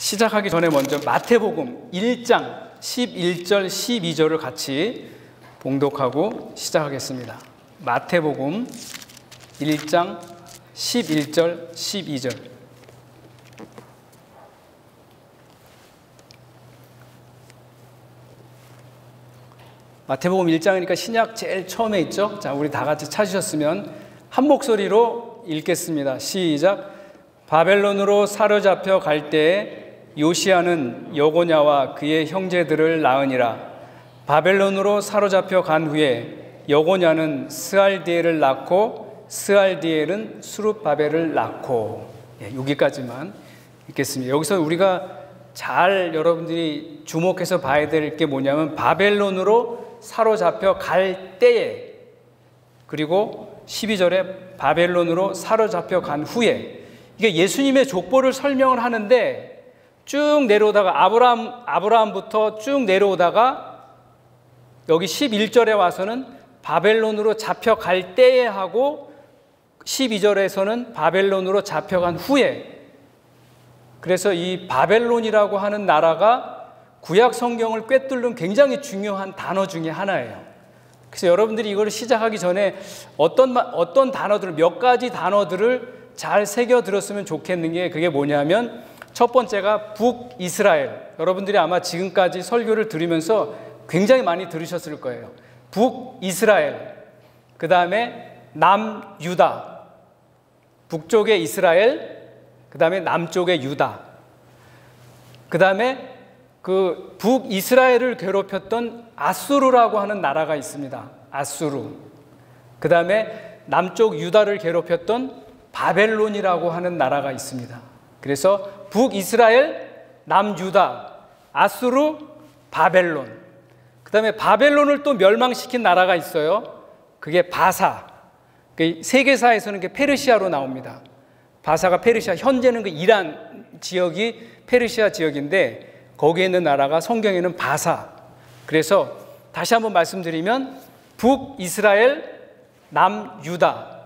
시작하기 전에 먼저 마태복음 1장 11절 12절을 같이 봉독하고 시작하겠습니다. 마태복음 1장 11절 12절. 마태복음 1장이니까 신약 제일 처음에 있죠? 자, 우리 다 같이 찾으셨으면 한 목소리로 읽겠습니다. 시작. 바벨론으로 사로잡혀 갈 때에 요시야는 여고냐와 그의 형제들을 낳으니라. 바벨론으로 사로잡혀 간 후에 여고냐는 스알디엘을 낳고 스알디엘은 수룹바벨을 낳고. 여기까지만 읽겠습니다. 여기서 우리가 잘 여러분들이 주목해서 봐야 될 게 뭐냐면 바벨론으로 사로잡혀 갈 때에, 그리고 12절에 바벨론으로 사로잡혀 간 후에, 이게 예수님의 족보를 설명을 하는데 쭉 내려오다가 아브라함부터 쭉 내려오다가 여기 11절에 와서는 바벨론으로 잡혀갈 때에 하고 12절에서는 바벨론으로 잡혀간 후에. 그래서 이 바벨론이라고 하는 나라가 구약 성경을 꿰뚫는 굉장히 중요한 단어 중에 하나예요. 그래서 여러분들이 이걸 시작하기 전에 어떤 단어들을, 몇 가지 단어들을 잘 새겨 들었으면 좋겠는 게, 그게 뭐냐면 첫 번째가 북이스라엘. 여러분들이 아마 지금까지 설교를 들으면서 굉장히 많이 들으셨을 거예요. 북이스라엘, 그 다음에 남유다, 북쪽의 이스라엘, 그 다음에 남쪽의 유다, 그 다음에 그 북이스라엘을 괴롭혔던 아수르라고 하는 나라가 있습니다. 아수르. 그 다음에 남쪽 유다를 괴롭혔던 바벨론이라고 하는 나라가 있습니다. 그래서 북이스라엘, 남유다, 아수르, 바벨론. 그 다음에 바벨론을 또 멸망시킨 나라가 있어요. 그게 바사. 세계사에서는 그게 페르시아로 나옵니다. 바사가 페르시아, 현재는 그 이란 지역이 페르시아 지역인데 거기에 있는 나라가 성경에는 바사. 그래서 다시 한번 말씀드리면 북이스라엘, 남유다,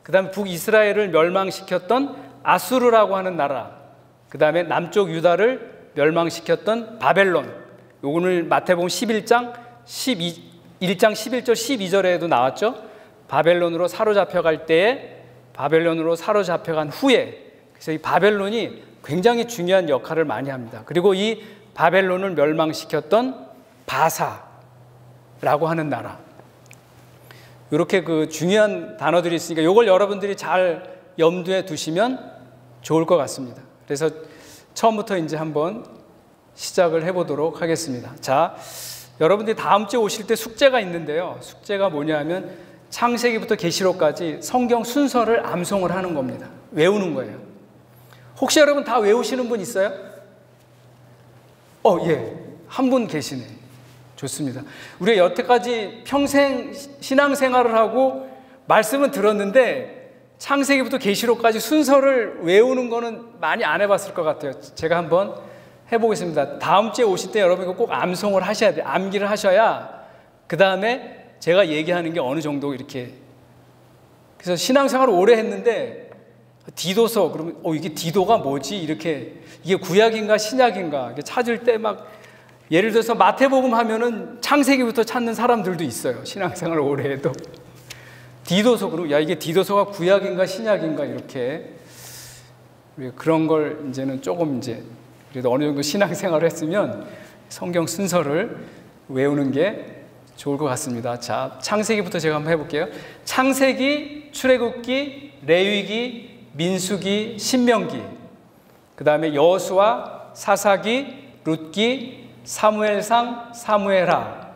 그 다음에 북이스라엘을 멸망시켰던 아수르라고 하는 나라, 그 다음에 남쪽 유다를 멸망시켰던 바벨론. 오늘 마태복음 11장 11절 12절에도 나왔죠. 바벨론으로 사로잡혀갈 때에, 바벨론으로 사로잡혀간 후에. 그래서 이 바벨론이 굉장히 중요한 역할을 많이 합니다. 그리고 이 바벨론을 멸망시켰던 바사라고 하는 나라. 이렇게 그 중요한 단어들이 있으니까 이걸 여러분들이 잘 염두에 두시면 좋을 것 같습니다. 그래서 처음부터 이제 한번 시작을 해보도록 하겠습니다. 자, 여러분들이 다음 주에 오실 때 숙제가 있는데요. 숙제가 뭐냐면 창세기부터 계시록까지 성경 순서를 암송을 하는 겁니다. 외우는 거예요. 혹시 여러분 다 외우시는 분 있어요? 예. 한 분 계시네. 좋습니다. 우리가 여태까지 평생 신앙생활을 하고 말씀은 들었는데 창세기부터 계시록까지 순서를 외우는 거는 많이 안 해봤을 것 같아요. 제가 한번 해보겠습니다. 다음 주에 오실 때 여러분 이거 꼭 암송을 하셔야 돼요. 암기를 하셔야 그 다음에 제가 얘기하는 게 어느 정도 이렇게. 그래서 신앙생활을 오래 했는데 디도서, 그러면 이게 디도가 뭐지? 이렇게, 이게 구약인가 신약인가 이게 찾을 때 막, 예를 들어서 마태복음 하면은 창세기부터 찾는 사람들도 있어요. 신앙생활을 오래 해도. 디도서, 그러면 야, 이게 디도서가 구약인가 신약인가 이렇게. 그런 걸 이제는 조금 이제 그래도 어느 정도 신앙생활을 했으면 성경 순서를 외우는 게 좋을 것 같습니다. 자, 창세기부터 제가 한번 해볼게요. 창세기, 출애굽기, 레위기, 민수기, 신명기, 그 다음에 여호수아, 사사기, 룻기, 사무엘상, 사무엘하,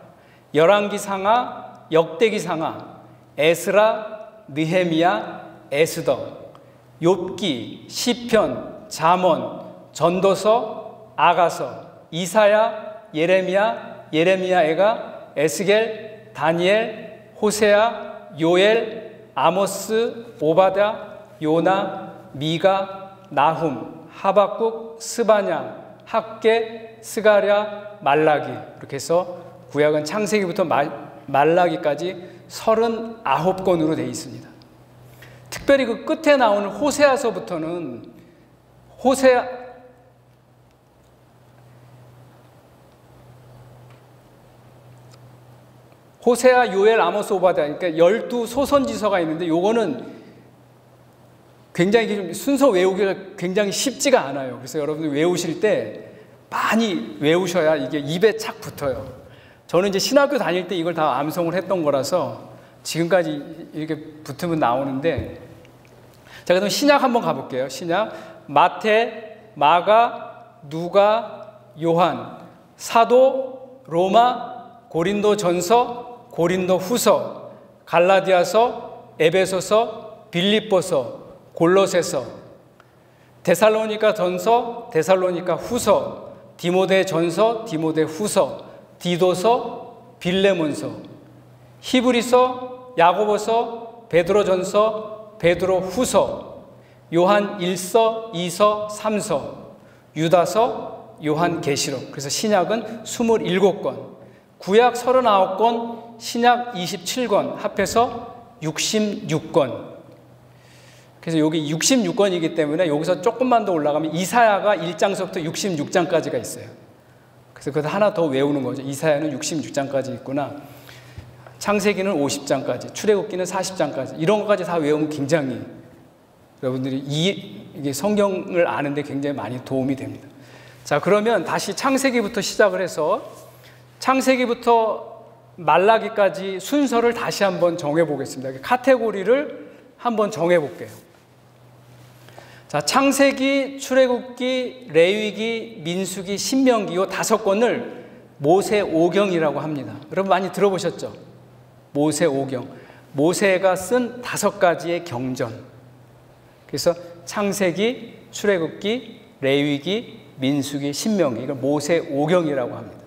열왕기상하, 역대기상하, 에스라, 느헤미야, 에스더, 욥기, 시편, 잠언, 전도서, 아가서, 이사야, 예레미야, 에스겔, 다니엘, 호세아, 요엘, 아모스, 오바댜, 요나, 미가, 나훔, 하박국, 스바냐, 학개, 스가랴, 말라기. 이렇게 해서 구약은 창세기부터 말라기까지 39권으로 되어 있습니다. 특별히 그 끝에 나오는 호세아서부터는 호세아, 요엘, 아모스, 오바댜, 그러니까 12 소선지서가 있는데 요거는 굉장히 좀 순서 외우기가 굉장히 쉽지가 않아요. 그래서 여러분들 외우실 때 많이 외우셔야 이게 입에 착 붙어요. 저는 이제 신학교 다닐 때 이걸 다 암송을 했던 거라서 지금까지 이렇게 붙으면 나오는데, 자, 그럼 신약 한번 가볼게요. 신약 마태, 마가, 누가, 요한, 사도, 로마, 고린도 전서, 고린도 후서, 갈라디아서, 에베소서, 빌립보서, 골로새서, 데살로니가 전서, 데살로니가 후서, 디모데 전서, 디모데 후서, 디도서, 빌레몬서, 히브리서, 야고보서, 베드로 전서, 베드로 후서, 요한 1서, 2서, 3서, 유다서, 요한 계시록. 그래서 신약은 27권, 구약 39권, 신약 27권, 합해서 66권. 그래서 여기 66권이기 때문에 여기서 조금만 더 올라가면 이사야가 1장서부터 66장까지가 있어요. 그래서 그것도 하나 더 외우는 거죠. 이사야는 66장까지 있구나. 창세기는 50장까지, 출애굽기는 40장까지. 이런 것까지 다 외우면 굉장히 여러분들이 이게 성경을 아는데 굉장히 많이 도움이 됩니다. 자, 그러면 다시 창세기부터 시작을 해서 창세기부터 말라기까지 순서를 다시 한번 정해 보겠습니다. 카테고리를 한번 정해 볼게요. 자, 창세기, 출애굽기, 레위기, 민수기, 신명기 이 5권을 모세오경이라고 합니다. 여러분 많이 들어보셨죠? 모세오경. 모세가 쓴 5가지의 경전. 그래서 창세기, 출애굽기, 레위기, 민수기, 신명기, 이걸 모세오경이라고 합니다.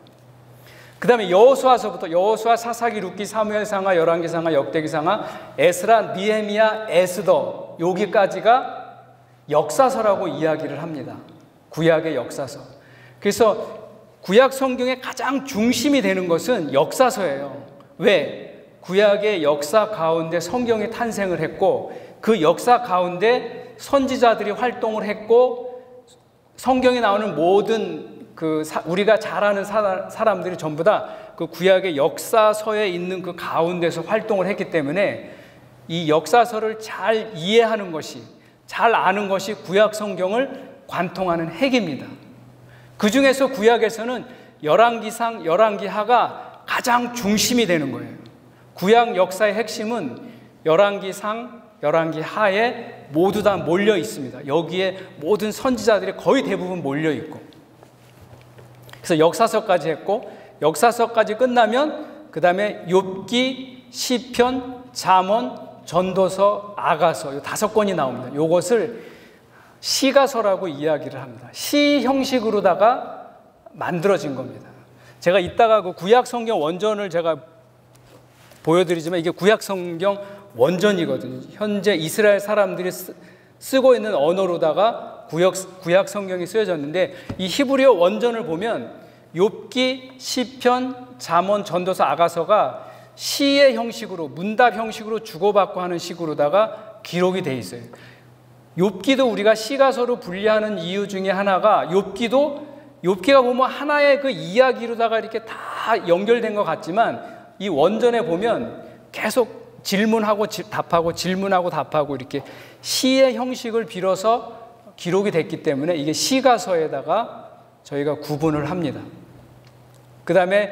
그 다음에 여호수아서부터 여호수아, 사사기, 룻기, 사무엘상하, 열왕기상하, 역대기상하, 에스라, 니헤미야, 에스더 여기까지가 역사서라고 이야기를 합니다. 구약의 역사서. 그래서 구약 성경의 가장 중심이 되는 것은 역사서예요. 왜? 구약의 역사 가운데 성경이 탄생을 했고 그 역사 가운데 선지자들이 활동을 했고 성경에 나오는 모든 우리가 잘 아는 사람들이 전부 다 그 구약의 역사서에 있는 그 가운데서 활동을 했기 때문에 이 역사서를 잘 이해하는 것이, 잘 아는 것이 구약 성경을 관통하는 핵입니다. 그 중에서 구약에서는 열왕기상, 열왕기하가 가장 중심이 되는 거예요. 구약 역사의 핵심은 열왕기상, 열왕기하에 모두 다 몰려 있습니다. 여기에 모든 선지자들이 거의 대부분 몰려 있고, 그래서 역사서까지 했고, 역사서까지 끝나면 그 다음에 욥기, 시편, 잠언, 전도서, 아가서 이 5권이 나옵니다. 이것을 시가서라고 이야기를 합니다. 시 형식으로다가 만들어진 겁니다. 제가 이따가 그 구약 성경 원전을 제가 보여드리지만 이게 구약 성경 원전이거든요. 현재 이스라엘 사람들이 쓰고 있는 언어로다가 구약 성경이 쓰여졌는데 이 히브리어 원전을 보면 욥기, 시편, 잠언, 전도서, 아가서가 시의 형식으로, 문답 형식으로 주고받고 하는 식으로다가 기록이 돼 있어요. 욥기도 우리가 시가서로 분리하는 이유 중에 하나가 욥기가 보면 하나의 그 이야기로다가 이렇게 다 연결된 것 같지만 이 원전에 보면 계속 질문하고 답하고 질문하고 답하고 이렇게 시의 형식을 빌어서 기록이 됐기 때문에 이게 시가서에다가 저희가 구분을 합니다. 그 다음에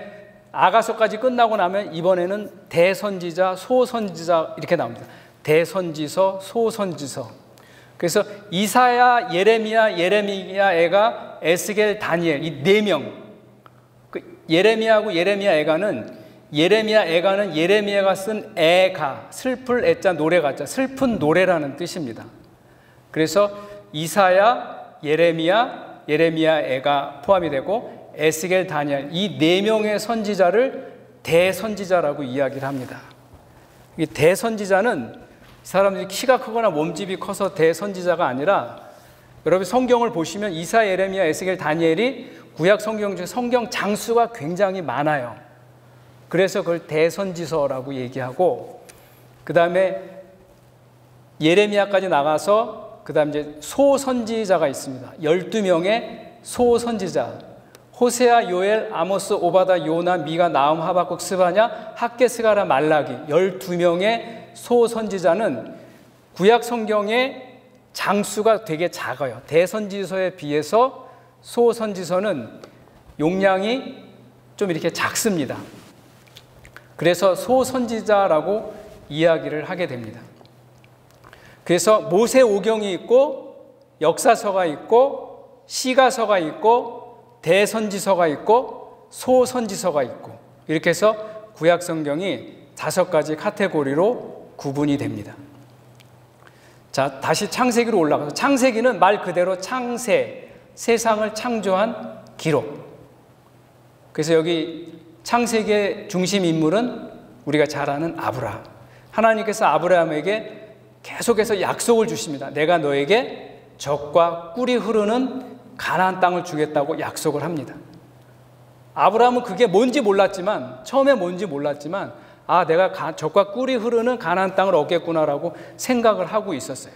아가서까지 끝나고 나면 이번에는 대선지자, 소선지자 이렇게 나옵니다. 대선지서, 소선지서. 그래서 이사야, 예레미야, 예레미야, 에스겔, 다니엘 이 4명. 예레미야하고 예레미야, 에가는 예레미야가 쓴 애가, 슬플 애자, 노래 가자, 슬픈 노래라는 뜻입니다. 그래서 이사야, 예레미야, 애가 포함이 되고 에스겔, 다니엘 이 4명의 선지자를 대선지자라고 이야기를 합니다. 이 대선지자는 사람들이 키가 크거나 몸집이 커서 대선지자가 아니라 여러분 성경을 보시면 이사야, 예레미야, 에스겔, 다니엘이 구약 성경 중에 성경 장수가 굉장히 많아요. 그래서 그걸 대선지서라고 얘기하고 그 다음에 예레미야까지 나가서 그 다음 이제 소선지자가 있습니다. 12명의 소선지자. 호세아, 요엘, 아모스, 오바다, 요나, 미가, 나움, 하박국, 스바냐, 학개, 스가랴, 말라기 12명의 소선지자는 구약 성경의 장수가 되게 작아요. 대선지서에 비해서 소선지서는 용량이 좀 이렇게 작습니다. 그래서 소선지자라고 이야기를 하게 됩니다. 그래서 모세오경이 있고 역사서가 있고 시가서가 있고 대선지서가 있고 소선지서가 있고 이렇게 해서 구약 성경이 5가지 카테고리로 구분이 됩니다. 자, 다시 창세기로 올라가서 창세기는 말 그대로 창세, 세상을 창조한 기록. 그래서 여기 창세기의 중심 인물은 우리가 잘 아는 아브라함. 하나님께서 아브라함에게 계속해서 약속을 주십니다. 내가 너에게 젖과 꿀이 흐르는 가나안 땅을 주겠다고 약속을 합니다. 아브라함은 그게 뭔지 몰랐지만 처음에 뭔지 몰랐지만 내가 젖과 꿀이 흐르는 가나안 땅을 얻겠구나라고 생각을 하고 있었어요.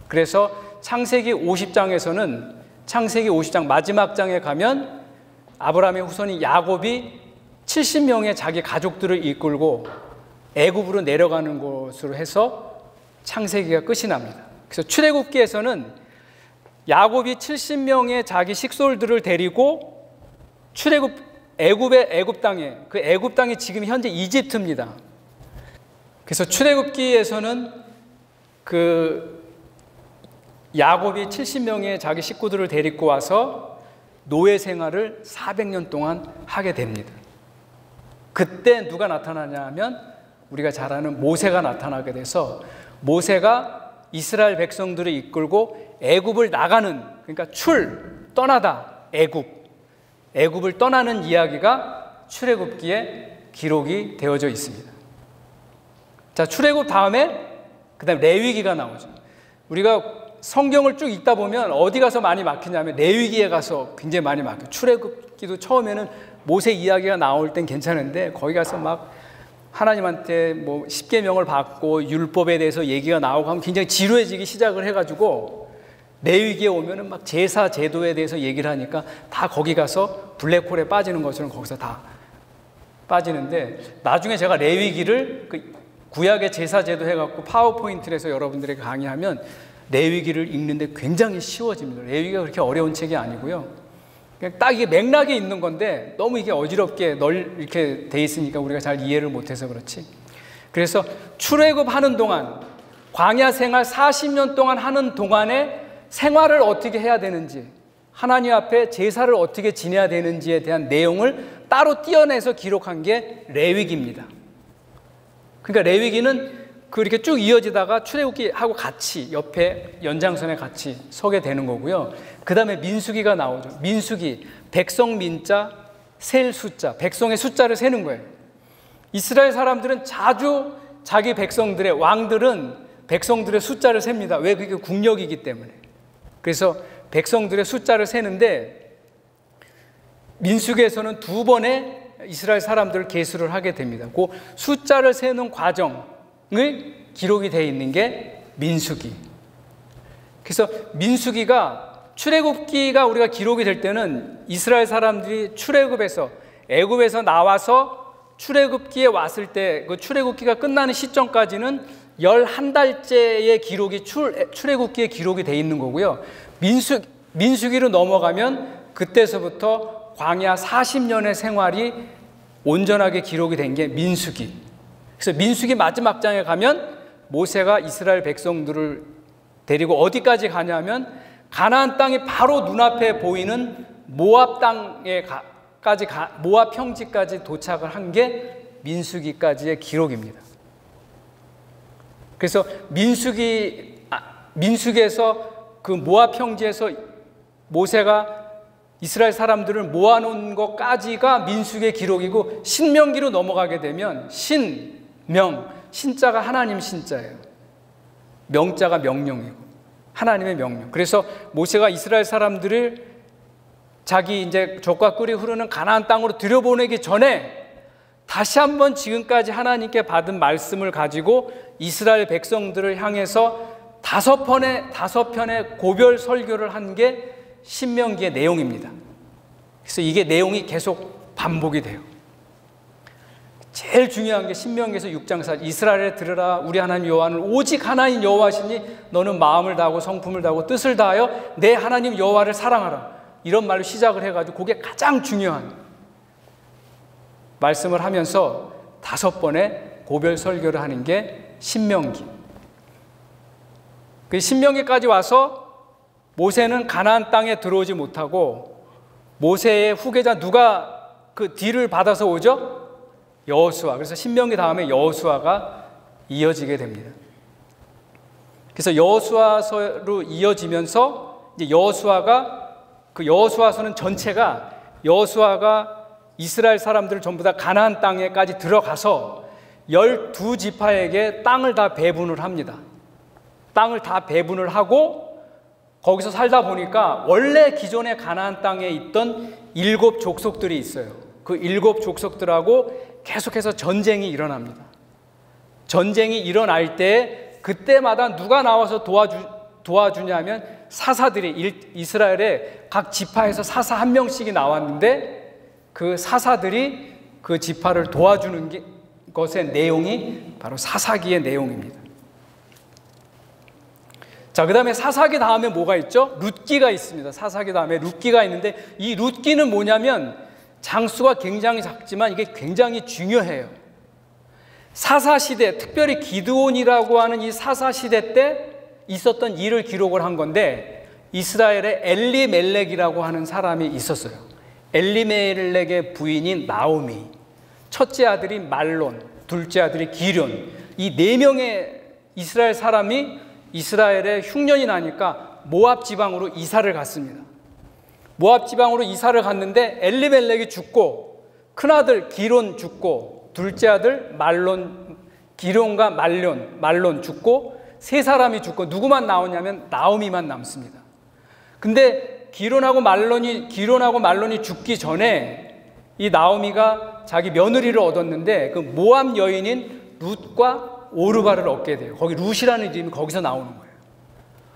그래서 창세기 50장에서는 창세기 50장 마지막 장에 가면 아브라함의 후손인 야곱이 70명의 자기 가족들을 이끌고 애굽으로 내려가는 것으로 해서 창세기가 끝이 납니다. 그래서 출애굽기에서는 야곱이 70명의 자기 식솔들을 데리고 애굽 땅에, 그 애굽 땅이 지금 현재 이집트입니다. 그래서 출애굽기에서는 그 야곱이 70명의 자기 식구들을 데리고 와서 노예 생활을 400년 동안 하게 됩니다. 그때 누가 나타나냐 하면 우리가 잘 아는 모세가 나타나게 돼서 모세가 이스라엘 백성들을 이끌고 애굽을 나가는, 그러니까 떠나다, 애굽을 떠나는 이야기가 출애굽기에 기록이 되어져 있습니다. 자, 출애굽 다음에 그다음에 레위기가 나오죠. 우리가 성경을 쭉 읽다 보면 어디 가서 많이 막히냐면 레위기에 가서 굉장히 많이 막혀요. 출애굽기도 처음에는 모세 이야기가 나올 땐 괜찮은데 거기 가서 막 하나님한테 뭐 십계명을 받고 율법에 대해서 얘기가 나오고 하면 굉장히 지루해지기 시작을 해가지고 레위기에 오면은 막 제사 제도에 대해서 얘기를 하니까 다 거기 가서 블랙홀에 빠지는 것처럼 거기서 다 빠지는데, 나중에 제가 레위기를 그 구약의 제사 제도 해갖고 파워포인트를 해서 여러분들에게 강의하면 레위기를 읽는데 굉장히 쉬워집니다. 레위기가 그렇게 어려운 책이 아니고요. 그냥 딱 이게 맥락이 있는 건데 너무 이게 어지럽게 이렇게 돼 있으니까 우리가 잘 이해를 못해서 그렇지. 그래서 출애굽하는 동안, 광야 생활 40년 동안 하는 동안에 생활을 어떻게 해야 되는지, 하나님 앞에 제사를 어떻게 지내야 되는지에 대한 내용을 따로 떼어내서 기록한 게 레위기입니다. 그러니까 레위기는 그렇게 쭉 이어지다가 출애굽기하고 같이 옆에 연장선에 같이 서게 되는 거고요. 그 다음에 민수기가 나오죠. 민수기, 백성 민자, 셀 숫자, 백성의 숫자를 세는 거예요. 이스라엘 사람들은 자주 자기 백성들의, 왕들은 백성들의 숫자를 셉니다. 왜? 그게 국력이기 때문에. 그래서 백성들의 숫자를 세는데 민수기에서는 2번의 이스라엘 사람들을 계수를 하게 됩니다. 그 숫자를 세는 과정을 기록이 되어 있는 게 민수기. 그래서 민수기가, 출애굽기가 우리가 기록이 될 때는 이스라엘 사람들이 출애굽에서, 애굽에서 나와서 출애굽기에 왔을 때 그 출애굽기가 끝나는 시점까지는 11달째의 기록이 출애굽기에 기록이 되어 있는 거고요. 민수기로 넘어가면 그때서부터 광야 40년의 생활이 온전하게 기록이 된 게 민수기. 그래서 민수기 마지막 장에 가면 모세가 이스라엘 백성들을 데리고 어디까지 가냐면 가나안 땅이 바로 눈앞에 보이는 모압 땅에까지 모압 평지까지 도착을 한 게 민수기까지의 기록입니다. 그래서 민수기에서 그 모압 평지에서 모세가 이스라엘 사람들을 모아놓은 것까지가 민수기의 기록이고, 신명기로 넘어가게 되면 신자가 하나님 신자예요. 명자가 명령이고 하나님의 명령. 그래서 모세가 이스라엘 사람들을 자기 이제 젖과 꿀이 흐르는 가나안 땅으로 들여보내기 전에 다시 한번 지금까지 하나님께 받은 말씀을 가지고 이스라엘 백성들을 향해서 5편의 고별 설교를 한 게 신명기의 내용입니다. 그래서 이게 내용이 계속 반복이 돼요. 제일 중요한 게 신명기에서 6장 4절 이스라엘에 들으라 우리 하나님 여호와는 오직 하나님 여호와시니 너는 마음을 다하고 성품을 다하고 뜻을 다하여 내 하나님 여호와를 사랑하라. 이런 말로 시작을 해가지고 그게 가장 중요한 말씀을 하면서 5번의 고별 설교를 하는 게 신명기. 그 신명기까지 와서 모세는 가나안 땅에 들어오지 못하고 모세의 후계자 누가 그 뒤를 받아서 오죠? 여호수아. 그래서 신명기 다음에 여호수아가 이어지게 됩니다. 그래서 여호수아서로 이어지면서 이제 그 여호수아서는 전체가 여호수아가 이스라엘 사람들을 전부 다 가나안 땅에까지 들어가서 12지파에게 땅을 다 배분을 합니다. 땅을 다 배분을 하고 거기서 살다 보니까 원래 기존의 가나안 땅에 있던 7 족속들이 있어요. 그 7 족속들하고 계속해서 전쟁이 일어납니다. 전쟁이 일어날 때 그때마다 누가 나와서 도와주냐면 사사들이 이스라엘의 각 지파에서 사사 1명씩이 나왔는데 그 사사들이 그 지파를 도와주는 것의 내용이 바로 사사기의 내용입니다. 자, 그 다음에 사사기 다음에 뭐가 있죠? 룻기가 있습니다. 사사기 다음에 룻기가 있는데 이 룻기는 뭐냐면 장수가 굉장히 작지만 이게 굉장히 중요해요. 사사시대, 특별히 기드온이라고 하는 이 사사시대 때 있었던 일을 기록을 한 건데 이스라엘에 엘리멜렉이라고 하는 사람이 있었어요. 엘리멜렉의 부인인 나오미, 첫째 아들이 말론, 둘째 아들이 기련, 이 4명의 이스라엘 사람이 이스라엘에 흉년이 나니까 모압 지방으로 이사를 갔습니다. 모압 지방으로 이사를 갔는데 엘리멜렉이 죽고 큰아들 기론 죽고 둘째 아들 말론, 기론과 말론 죽고 3사람이 죽고 누구만 나오냐면 나오미만 남습니다. 근데 기론하고 말론이 죽기 전에 이 나오미가 자기 며느리를 얻었는데 그 모압 여인인 룻과 오르바를 얻게 돼요. 거기 룻이라는 이름이 거기서 나오는 거예요.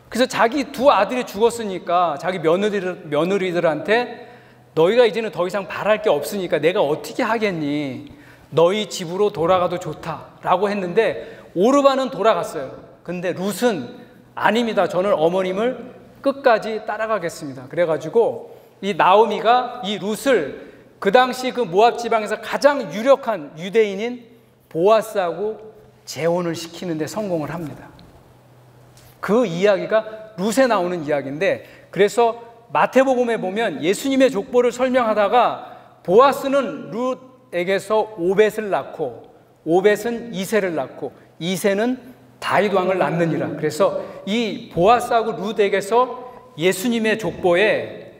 그래서 자기 2 아들이 죽었으니까 자기 며느리들한테 너희가 이제는 더 이상 바랄 게 없으니까 내가 어떻게 하겠니? 너희 집으로 돌아가도 좋다라고 했는데 오르바는 돌아갔어요. 근데 룻은 아닙니다. 저는 어머님을 끝까지 따라가겠습니다. 그래가지고 이 나오미가 이 룻을 그 당시 그 모압 지방에서 가장 유력한 유대인인 보아스하고 재혼을 시키는 데 성공을 합니다. 그 이야기가 룻에 나오는 이야기인데 그래서 마태복음에 보면 예수님의 족보를 설명하다가 보아스는 룻에게서 오벳을 낳고 오벳은 이새를 낳고 이새는 다윗 왕을 낳느니라. 그래서 이 보아스하고 룻에게서 예수님의 족보에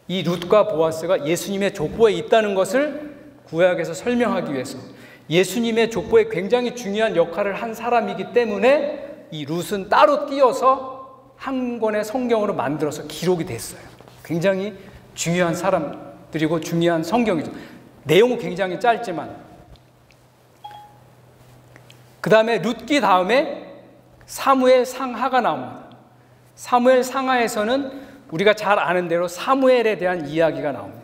이 룻과 보아스가 예수님의 족보에 있다는 것을 구약에서 설명하기 위해서 예수님의 족보에 굉장히 중요한 역할을 한 사람이기 때문에 이 룻은 따로 띄어서 한 권의 성경으로 만들어서 기록이 됐어요. 굉장히 중요한 사람들이고 중요한 성경이죠. 내용은 굉장히 짧지만 그 다음에 룻기 다음에 사무엘 상하가 나옵니다. 사무엘 상하에서는 우리가 잘 아는 대로 사무엘에 대한 이야기가 나옵니다.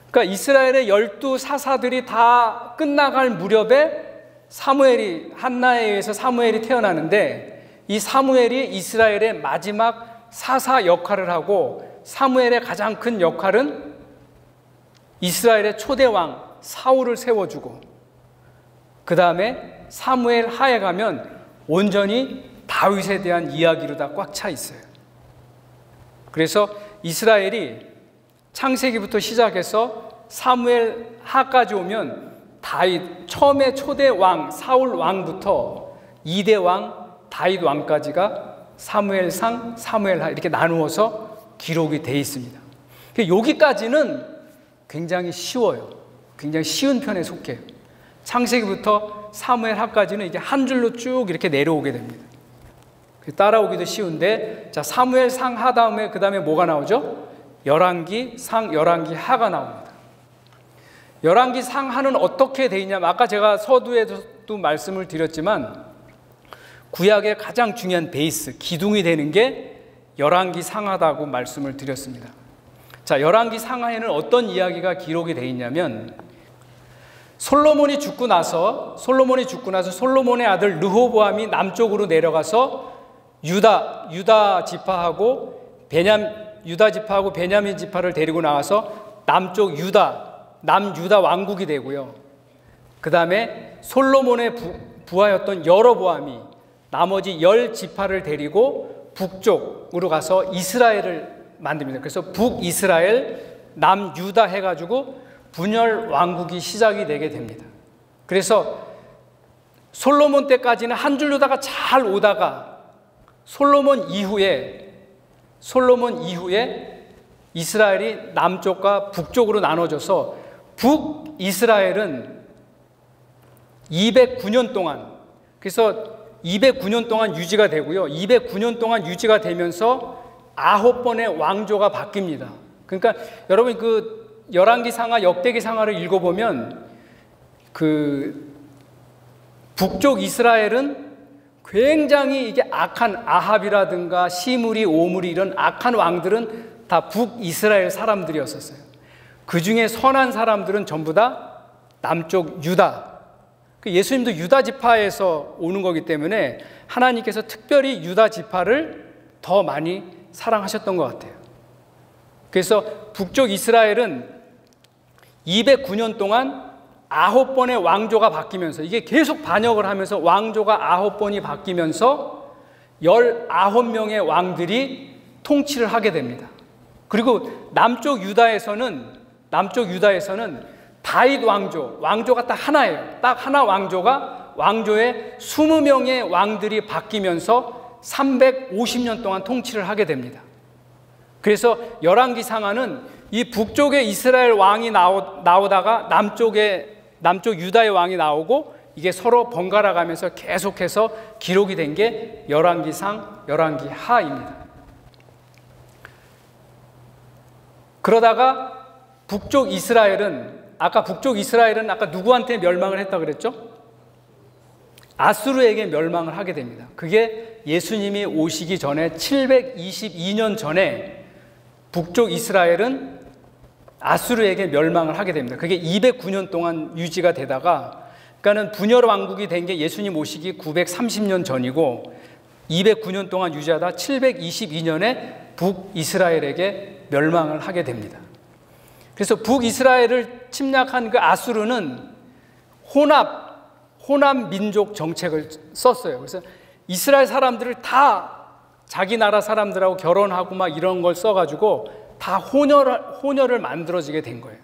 그러니까 이스라엘의 12 사사들이 다 끝나갈 무렵에 사무엘이 한나에 의해서 사무엘이 태어나는데 이 사무엘이 이스라엘의 마지막 사사 역할을 하고 사무엘의 가장 큰 역할은 이스라엘의 초대 왕 사울을 세워주고 그 다음에 사무엘 하에 가면 온전히 다윗에 대한 이야기로 다 꽉 차 있어요. 그래서 이스라엘이 창세기부터 시작해서 사무엘 하까지 오면 다윗 처음에 초대 왕 사울 왕부터 2대 왕 다윗 왕까지가 사무엘상 사무엘하 이렇게 나누어서 기록이 되어 있습니다. 여기까지는 굉장히 쉬워요. 굉장히 쉬운 편에 속해요. 창세기부터 사무엘하까지는 이제 한 줄로 쭉 이렇게 내려오게 됩니다. 따라오기도 쉬운데 자 사무엘상하 다음에 그 다음에 뭐가 나오죠? 열왕기 상 열왕기 하가 나옵니다. 열왕기 상하는 어떻게 되어 있냐면 아까 제가 서두에도 말씀을 드렸지만 구약의 가장 중요한 베이스 기둥이 되는 게 열왕기 상하다고 말씀을 드렸습니다. 자, 열왕기 상하에는 어떤 이야기가 기록이 되어 있냐면 솔로몬이 죽고 나서 솔로몬의 아들 르호보암이 남쪽으로 내려가서 유다 지파하고 베냐민 지파를 데리고 나와서 남유다 왕국이 되고요. 그 다음에 솔로몬의 부하였던 여로보암이 나머지 10지파를 데리고 북쪽으로 가서 이스라엘을 만듭니다. 그래서 북이스라엘, 남유다 해가지고 분열 왕국이 시작이 되게 됩니다. 그래서 솔로몬 때까지는 한 줄 루다가 잘 오다가 솔로몬 이후에 이스라엘이 남쪽과 북쪽으로 나눠져서 북이스라엘은 209년 동안, 그래서 209년 동안 유지가 되고요. 209년 동안 유지가 되면서 9번의 왕조가 바뀝니다. 그러니까 여러분 그 열왕기 상하, 역대기 상하를 읽어보면 그 북쪽 이스라엘은 굉장히 이게 악한 아합이라든가 시므리, 오므리 이런 악한 왕들은 다 북이스라엘 사람들이었었어요. 그 중에 선한 사람들은 전부 다 남쪽 유다. 예수님도 유다 지파에서 오는 거기 때문에 하나님께서 특별히 유다 지파를 더 많이 사랑하셨던 것 같아요. 그래서 북쪽 이스라엘은 209년 동안 9번의 왕조가 바뀌면서 이게 계속 반역을 하면서 왕조가 9번이 바뀌면서 19명의 왕들이 통치를 하게 됩니다. 그리고 남쪽 유다에서는 다윗 왕조가 딱 하나예요. 딱 하나 왕조에 20명의 왕들이 바뀌면서 350년 동안 통치를 하게 됩니다. 그래서 열왕기 상하는 이 북쪽에 이스라엘 왕이 나오다가 남쪽 유다의 왕이 나오고 이게 서로 번갈아 가면서 계속해서 기록이 된 게 열왕기 상, 열왕기 하입니다. 그러다가 북쪽 이스라엘은 아까 누구한테 멸망을 했다 그랬죠? 아수르에게 멸망을 하게 됩니다. 그게 예수님이 오시기 전에 722년 전에 북쪽 이스라엘은 아수르에게 멸망을 하게 됩니다. 그게 209년 동안 유지가 되다가, 그러니까는 분열 왕국이 된 게 예수님 오시기 930년 전이고 209년 동안 유지하다 722년에 북이스라엘에게 멸망을 하게 됩니다. 그래서 북이스라엘을 침략한 그 아수르는 혼합 민족 정책을 썼어요. 그래서 이스라엘 사람들을 다 자기 나라 사람들하고 결혼하고 막 이런 걸 써가지고 다 혼혈을 만들어지게 된 거예요.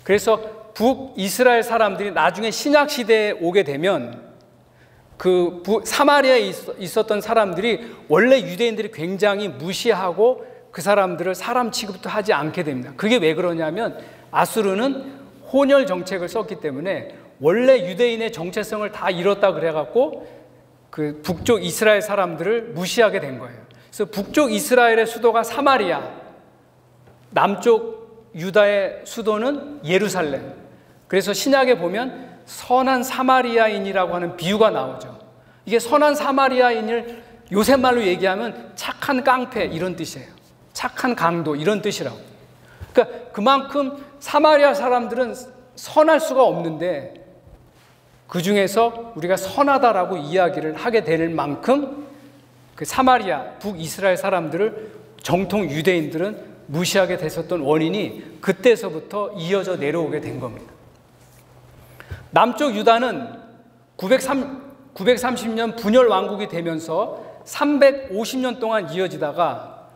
그래서 북이스라엘 사람들이 나중에 신약 시대에 오게 되면 그 사마리아에 있었던 사람들이 원래 유대인들이 굉장히 무시하고 그 사람들을 사람 취급도 하지 않게 됩니다. 그게 왜 그러냐면 아수르는 혼혈 정책을 썼기 때문에 원래 유대인의 정체성을 다 잃었다 그래갖고 그 북쪽 이스라엘 사람들을 무시하게 된 거예요. 그래서 북쪽 이스라엘의 수도가 사마리아, 남쪽 유다의 수도는 예루살렘. 그래서 신약에 보면 선한 사마리아인이라고 하는 비유가 나오죠. 이게 선한 사마리아인을 요새 말로 얘기하면 착한 깡패 이런 뜻이에요. 착한 강도 이런 뜻이라고. 그러니까 그만큼 사마리아 사람들은 선할 수가 없는데 그 중에서 우리가 선하다라고 이야기를 하게 될 만큼 그 사마리아, 북이스라엘 사람들을 정통 유대인들은 무시하게 됐었던 원인이 그때서부터 이어져 내려오게 된 겁니다. 남쪽 유다는 930년 분열 왕국이 되면서 350년 동안 이어지다가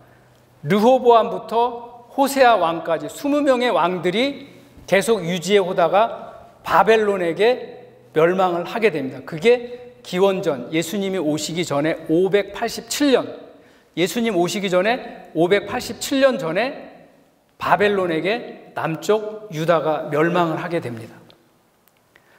르호보암부터 호세아 왕까지 20명의 왕들이 계속 유지해 오다가 바벨론에게 멸망을 하게 됩니다. 그게 기원전 예수님이 오시기 전에 587년, 예수님 오시기 전에 587년 전에 바벨론에게 남쪽 유다가 멸망을 하게 됩니다.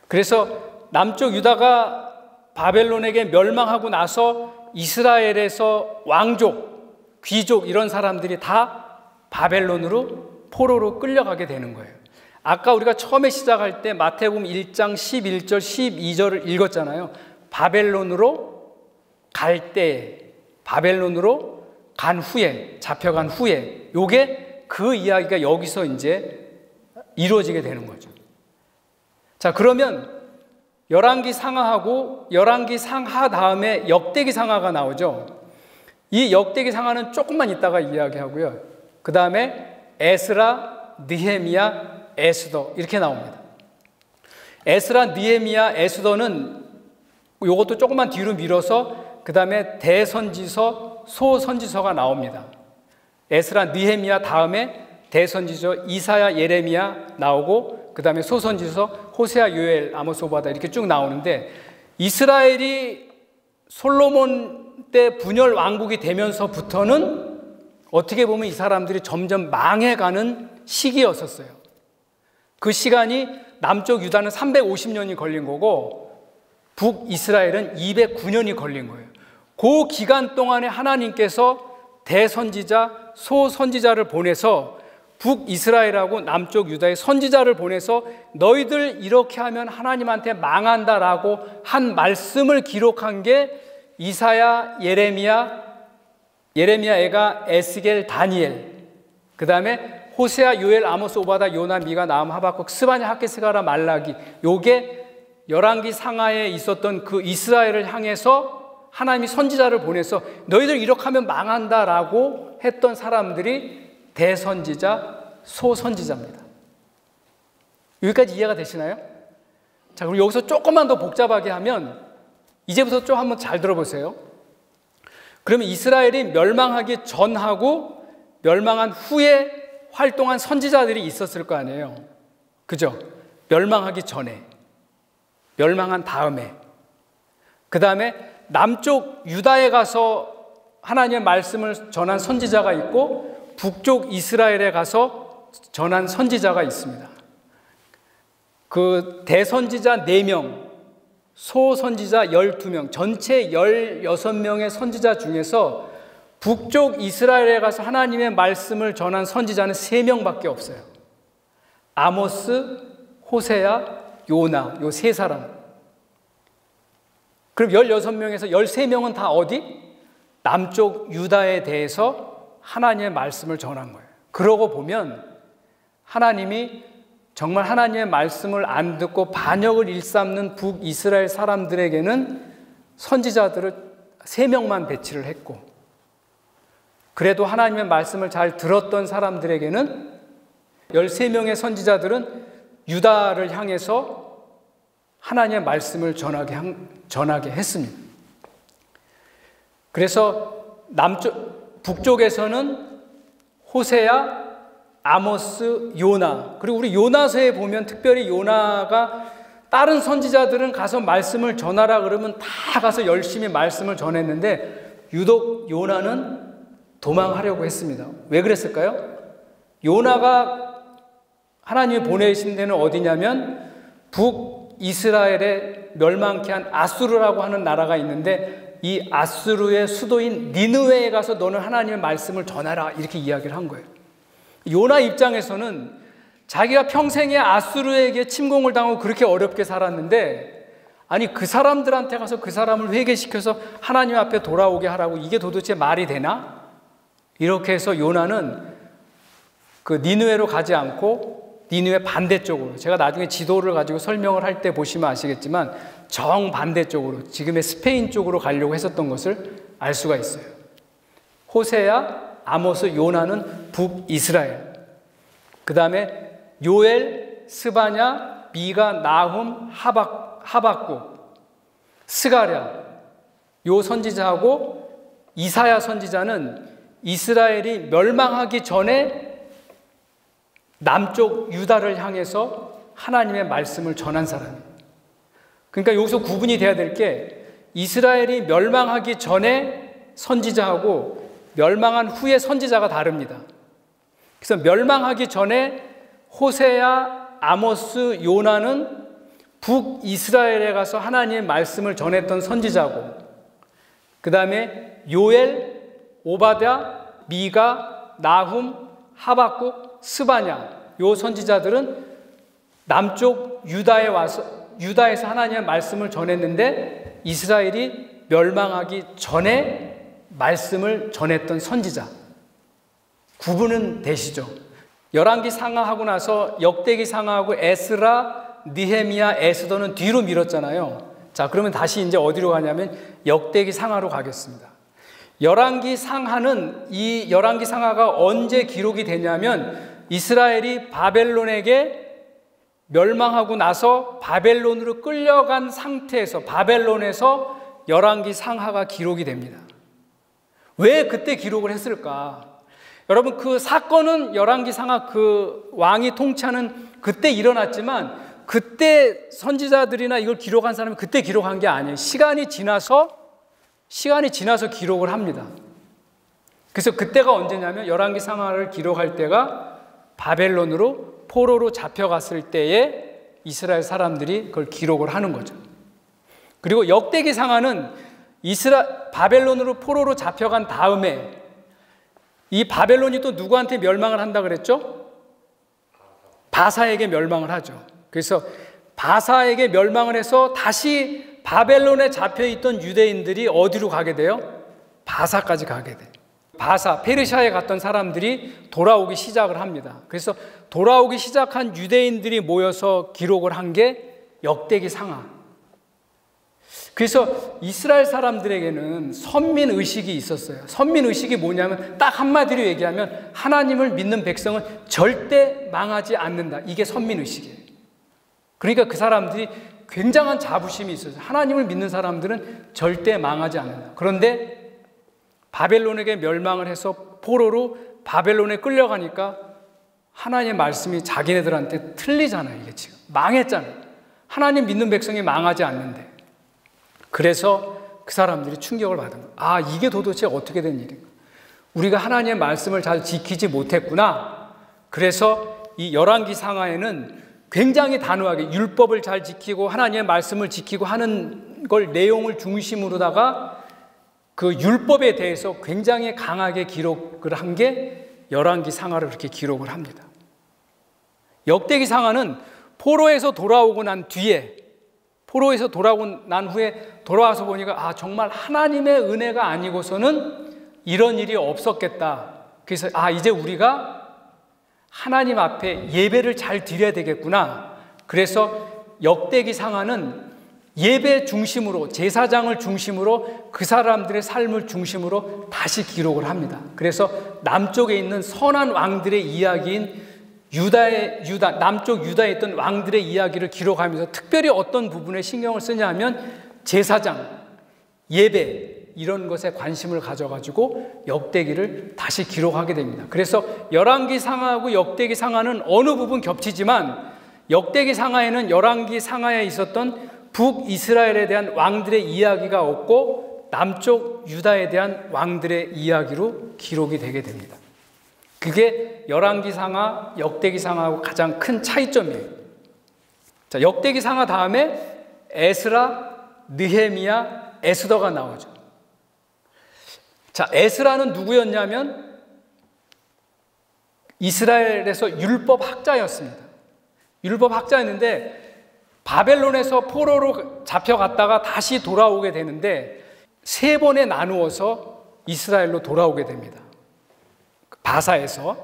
그래서 남쪽 유다가 바벨론에게 멸망하고 나서 이스라엘에서 왕족, 귀족 이런 사람들이 다 바벨론으로 포로로 끌려가게 되는 거예요. 아까 우리가 처음에 시작할 때 마태복음 1장 11절 12절을 읽었잖아요. 바벨론으로 갈 때, 바벨론으로 간 후에, 잡혀간 후에, 요게 그 이야기가 여기서 이제 이루어지게 되는 거죠. 자, 그러면 열왕기 상하하고 열왕기 상하 다음에 역대기 상하가 나오죠. 이 역대기 상하는 조금만 있다가 이야기하고요. 그 다음에 에스라, 느헤미야, 에스더 이렇게 나옵니다. 에스라, 느헤미야, 에스더는 이것도 조금만 뒤로 밀어서 그 다음에 대선지서, 소선지서가 나옵니다. 에스라, 느헤미야 다음에 대선지서 이사야, 예레미야 나오고 그 다음에 소선지서 호세아, 요엘, 아모스, 오바다 이렇게 쭉 나오는데, 이스라엘이 솔로몬 때 분열 왕국이 되면서부터는 어떻게 보면 이 사람들이 점점 망해가는 시기였었어요. 그 시간이 남쪽 유다는 350년이 걸린 거고 북이스라엘은 209년이 걸린 거예요. 그 기간 동안에 하나님께서 대선지자, 소선지자를 보내서 북이스라엘하고 남쪽 유다의 선지자를 보내서 너희들 이렇게 하면 하나님한테 망한다라고 한 말씀을 기록한 게 이사야, 예레미야 애가 에스겔, 다니엘, 그 다음에 호세아, 요엘, 아모스, 오바다, 요나, 미가, 나훔, 하박국, 스바냐, 학개스가라, 말라기. 요게 열왕기 상하에 있었던 그 이스라엘을 향해서 하나님이 선지자를 보내서 너희들 이렇게 하면 망한다라고 했던 사람들이 대선지자, 소선지자입니다. 여기까지 이해가 되시나요? 자, 그리고 여기서 조금만 더 복잡하게 하면 이제부터 좀 한번 잘 들어보세요. 그러면 이스라엘이 멸망하기 전하고 멸망한 후에 활동한 선지자들이 있었을 거 아니에요. 그죠? 멸망하기 전에, 멸망한 다음에, 그 다음에 남쪽 유다에 가서 하나님의 말씀을 전한 선지자가 있고 북쪽 이스라엘에 가서 전한 선지자가 있습니다. 그 대선지자 4명, 소선지자 12명, 전체 16명의 선지자 중에서 북쪽 이스라엘에 가서 하나님의 말씀을 전한 선지자는 3명밖에 없어요. 아모스, 호세야, 요나, 요 3사람. 그럼 16명에서 13명은 다 어디? 남쪽 유다에 대해서 하나님의 말씀을 전한 거예요. 그러고 보면 하나님이 정말 하나님의 말씀을 안 듣고 반역을 일삼는 북이스라엘 사람들에게는 선지자들을 3명만 배치를 했고, 그래도 하나님의 말씀을 잘 들었던 사람들에게는 13명의 선지자들은 유다를 향해서 하나님의 말씀을 전하게 했습니다. 그래서 북쪽에서는 호세야, 아모스, 요나, 그리고 우리 요나서에 보면 특별히 요나가 다른 선지자들은 가서 말씀을 전하라 그러면 다 가서 열심히 말씀을 전했는데 유독 요나는 도망하려고 했습니다. 왜 그랬을까요? 요나가 하나님이 보내신 데는 어디냐면 북이스라엘에 멸망케 한 아수르라고 하는 나라가 있는데 이 아수르의 수도인 니느웨에 가서 너는 하나님의 말씀을 전하라 이렇게 이야기를 한 거예요. 요나 입장에서는 자기가 평생에 아수르에게 침공을 당하고 그렇게 어렵게 살았는데, 아니 그 사람들한테 가서 그 사람을 회개시켜서 하나님 앞에 돌아오게 하라고, 이게 도대체 말이 되나? 이렇게 해서 요나는 그 니느웨로 가지 않고 니느웨 반대쪽으로, 제가 나중에 지도를 가지고 설명을 할 때 보시면 아시겠지만 정반대쪽으로, 지금의 스페인 쪽으로 가려고 했었던 것을 알 수가 있어요. 호세야, 아모스, 요나는 북이스라엘, 그 다음에 요엘, 스바냐, 미가, 나훔, 하박국, 스가랴, 요 선지자하고 이사야 선지자는 이스라엘이 멸망하기 전에 남쪽 유다를 향해서 하나님의 말씀을 전한 사람이에요. 그러니까 여기서 구분이 돼야 될 게, 이스라엘이 멸망하기 전에 선지자하고 멸망한 후에 선지자가 다릅니다. 그래서 멸망하기 전에 호세야, 아모스, 요나는 북이스라엘에 가서 하나님의 말씀을 전했던 선지자고, 그 다음에 요엘, 오바댜, 미가, 나훔, 하박국, 스바냐, 요 선지자들은 남쪽 유다에 와서, 유다에서 하나님의 말씀을 전했는데 이스라엘이 멸망하기 전에 말씀을 전했던 선지자. 구분은 되시죠? 열왕기 상하하고 나서 역대기 상하하고 에스라, 느헤미야, 에스더는 뒤로 미뤘잖아요. 자, 그러면 다시 이제 어디로 가냐면 역대기 상하로 가겠습니다. 열왕기 상하는, 이 열왕기 상하가 언제 기록이 되냐면 이스라엘이 바벨론에게 멸망하고 나서 바벨론으로 끌려간 상태에서, 바벨론에서 열왕기 상하가 기록이 됩니다. 왜 그때 기록을 했을까? 여러분, 그 사건은 열왕기 상하 그 왕이 통치하는 그때 일어났지만 그때 선지자들이나 이걸 기록한 사람이 그때 기록한 게 아니에요. 시간이 지나서 기록을 합니다. 그래서 그때가 언제냐면 열왕기 상하를 기록할 때가 바벨론으로 포로로 잡혀갔을 때에 이스라엘 사람들이 그걸 기록을 하는 거죠. 그리고 역대기 상하는 바벨론으로 포로로 잡혀간 다음에 이 바벨론이 또 누구한테 멸망을 한다 그랬죠? 바사에게 멸망을 하죠. 그래서 바사에게 멸망을 해서 다시 바벨론에 잡혀있던 유대인들이 어디로 가게 돼요? 바사까지 가게 돼요. 바사, 페르시아에 갔던 사람들이 돌아오기 시작을 합니다. 그래서 돌아오기 시작한 유대인들이 모여서 기록을 한 게 역대기 상하. 그래서 이스라엘 사람들에게는 선민의식이 있었어요. 선민의식이 뭐냐면 딱 한마디로 얘기하면 하나님을 믿는 백성은 절대 망하지 않는다. 이게 선민의식이에요. 그러니까 그 사람들이 굉장한 자부심이 있었어요. 하나님을 믿는 사람들은 절대 망하지 않는다. 그런데 바벨론에게 멸망을 해서 포로로 바벨론에 끌려가니까 하나님의 말씀이 자기네들한테 틀리잖아요. 이게 지금 망했잖아요. 하나님 믿는 백성이 망하지 않는데. 그래서 그 사람들이 충격을 받은 거예요. 아, 이게 도대체 어떻게 된 일인가? 우리가 하나님의 말씀을 잘 지키지 못했구나. 그래서 이 열왕기 상하에는 굉장히 단호하게 율법을 잘 지키고 하나님의 말씀을 지키고 하는 걸 내용을 중심으로다가 그 율법에 대해서 굉장히 강하게 기록을 한 게 열왕기 상하를 그렇게 기록을 합니다. 역대기 상하는 포로에서 돌아오고 난 후에 돌아와서 보니까 정말 하나님의 은혜가 아니고서는 이런 일이 없었겠다. 그래서 이제 우리가 하나님 앞에 예배를 잘 드려야 되겠구나. 그래서 역대기 상하는 예배 중심으로, 제사장을 중심으로 그 사람들의 삶을 중심으로 다시 기록을 합니다. 그래서 남쪽에 있는 선한 왕들의 이야기인 남쪽 유다에 있던 왕들의 이야기를 기록하면서 특별히 어떤 부분에 신경을 쓰냐 하면 제사장, 예배 이런 것에 관심을 가져가지고 역대기를 다시 기록하게 됩니다. 그래서 열왕기 상하하고 역대기 상하는 어느 부분 겹치지만 역대기 상하에는 열왕기 상하에 있었던 북이스라엘에 대한 왕들의 이야기가 없고 남쪽 유다에 대한 왕들의 이야기로 기록이 되게 됩니다. 그게 열왕기 상하, 역대기 상하하고 가장 큰 차이점이에요. 자, 역대기 상하 다음에 에스라, 느헤미야, 에스더가 나오죠. 자, 에스라는 누구였냐면 이스라엘에서 율법 학자였습니다. 율법 학자였는데 바벨론에서 포로로 잡혀갔다가 다시 돌아오게 되는데 세 번에 나누어서 이스라엘로 돌아오게 됩니다. 바사에서.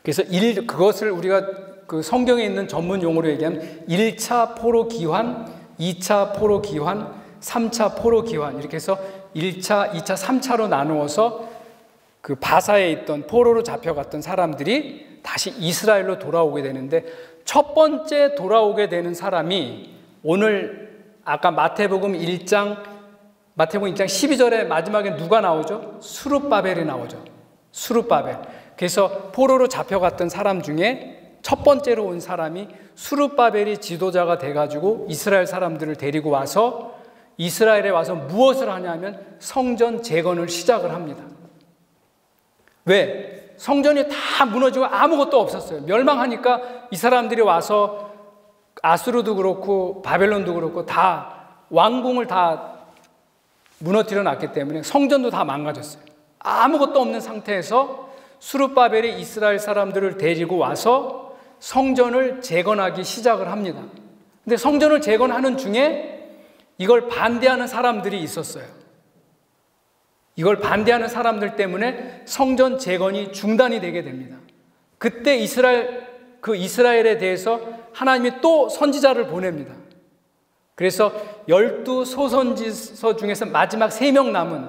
그래서 그것을 우리가 그 성경에 있는 전문 용어로 얘기하면 1차 포로 기환, 2차 포로 기환, 3차 포로 기환 이렇게 해서 1차, 2차, 3차로 나누어서 그 바사에 있던 포로로 잡혀갔던 사람들이 다시 이스라엘로 돌아오게 되는데 첫 번째 돌아오게 되는 사람이 오늘 아까 마태복음 1장 12절에 마지막에 누가 나오죠? 수룹바벨이 나오죠. 수룹바벨. 그래서 포로로 잡혀갔던 사람 중에 첫 번째로 온 사람이 수룹바벨이 지도자가 돼가지고 이스라엘 사람들을 데리고 와서 이스라엘에 와서 무엇을 하냐면 성전 재건을 시작을 합니다. 왜? 성전이 다 무너지고 아무것도 없었어요. 멸망하니까 이 사람들이 와서 아수르도 그렇고 바벨론도 그렇고 다 왕궁을 다 무너뜨려 놨기 때문에 성전도 다 망가졌어요. 아무것도 없는 상태에서 수룹바벨이 이스라엘 사람들을 데리고 와서 성전을 재건하기 시작을 합니다. 근데 성전을 재건하는 중에 이걸 반대하는 사람들이 있었어요. 이걸 반대하는 사람들 때문에 성전 재건이 중단이 되게 됩니다. 그때 이스라엘에 대해서 하나님이 또 선지자를 보냅니다. 그래서 12 소선지서 중에서 마지막 3명 남은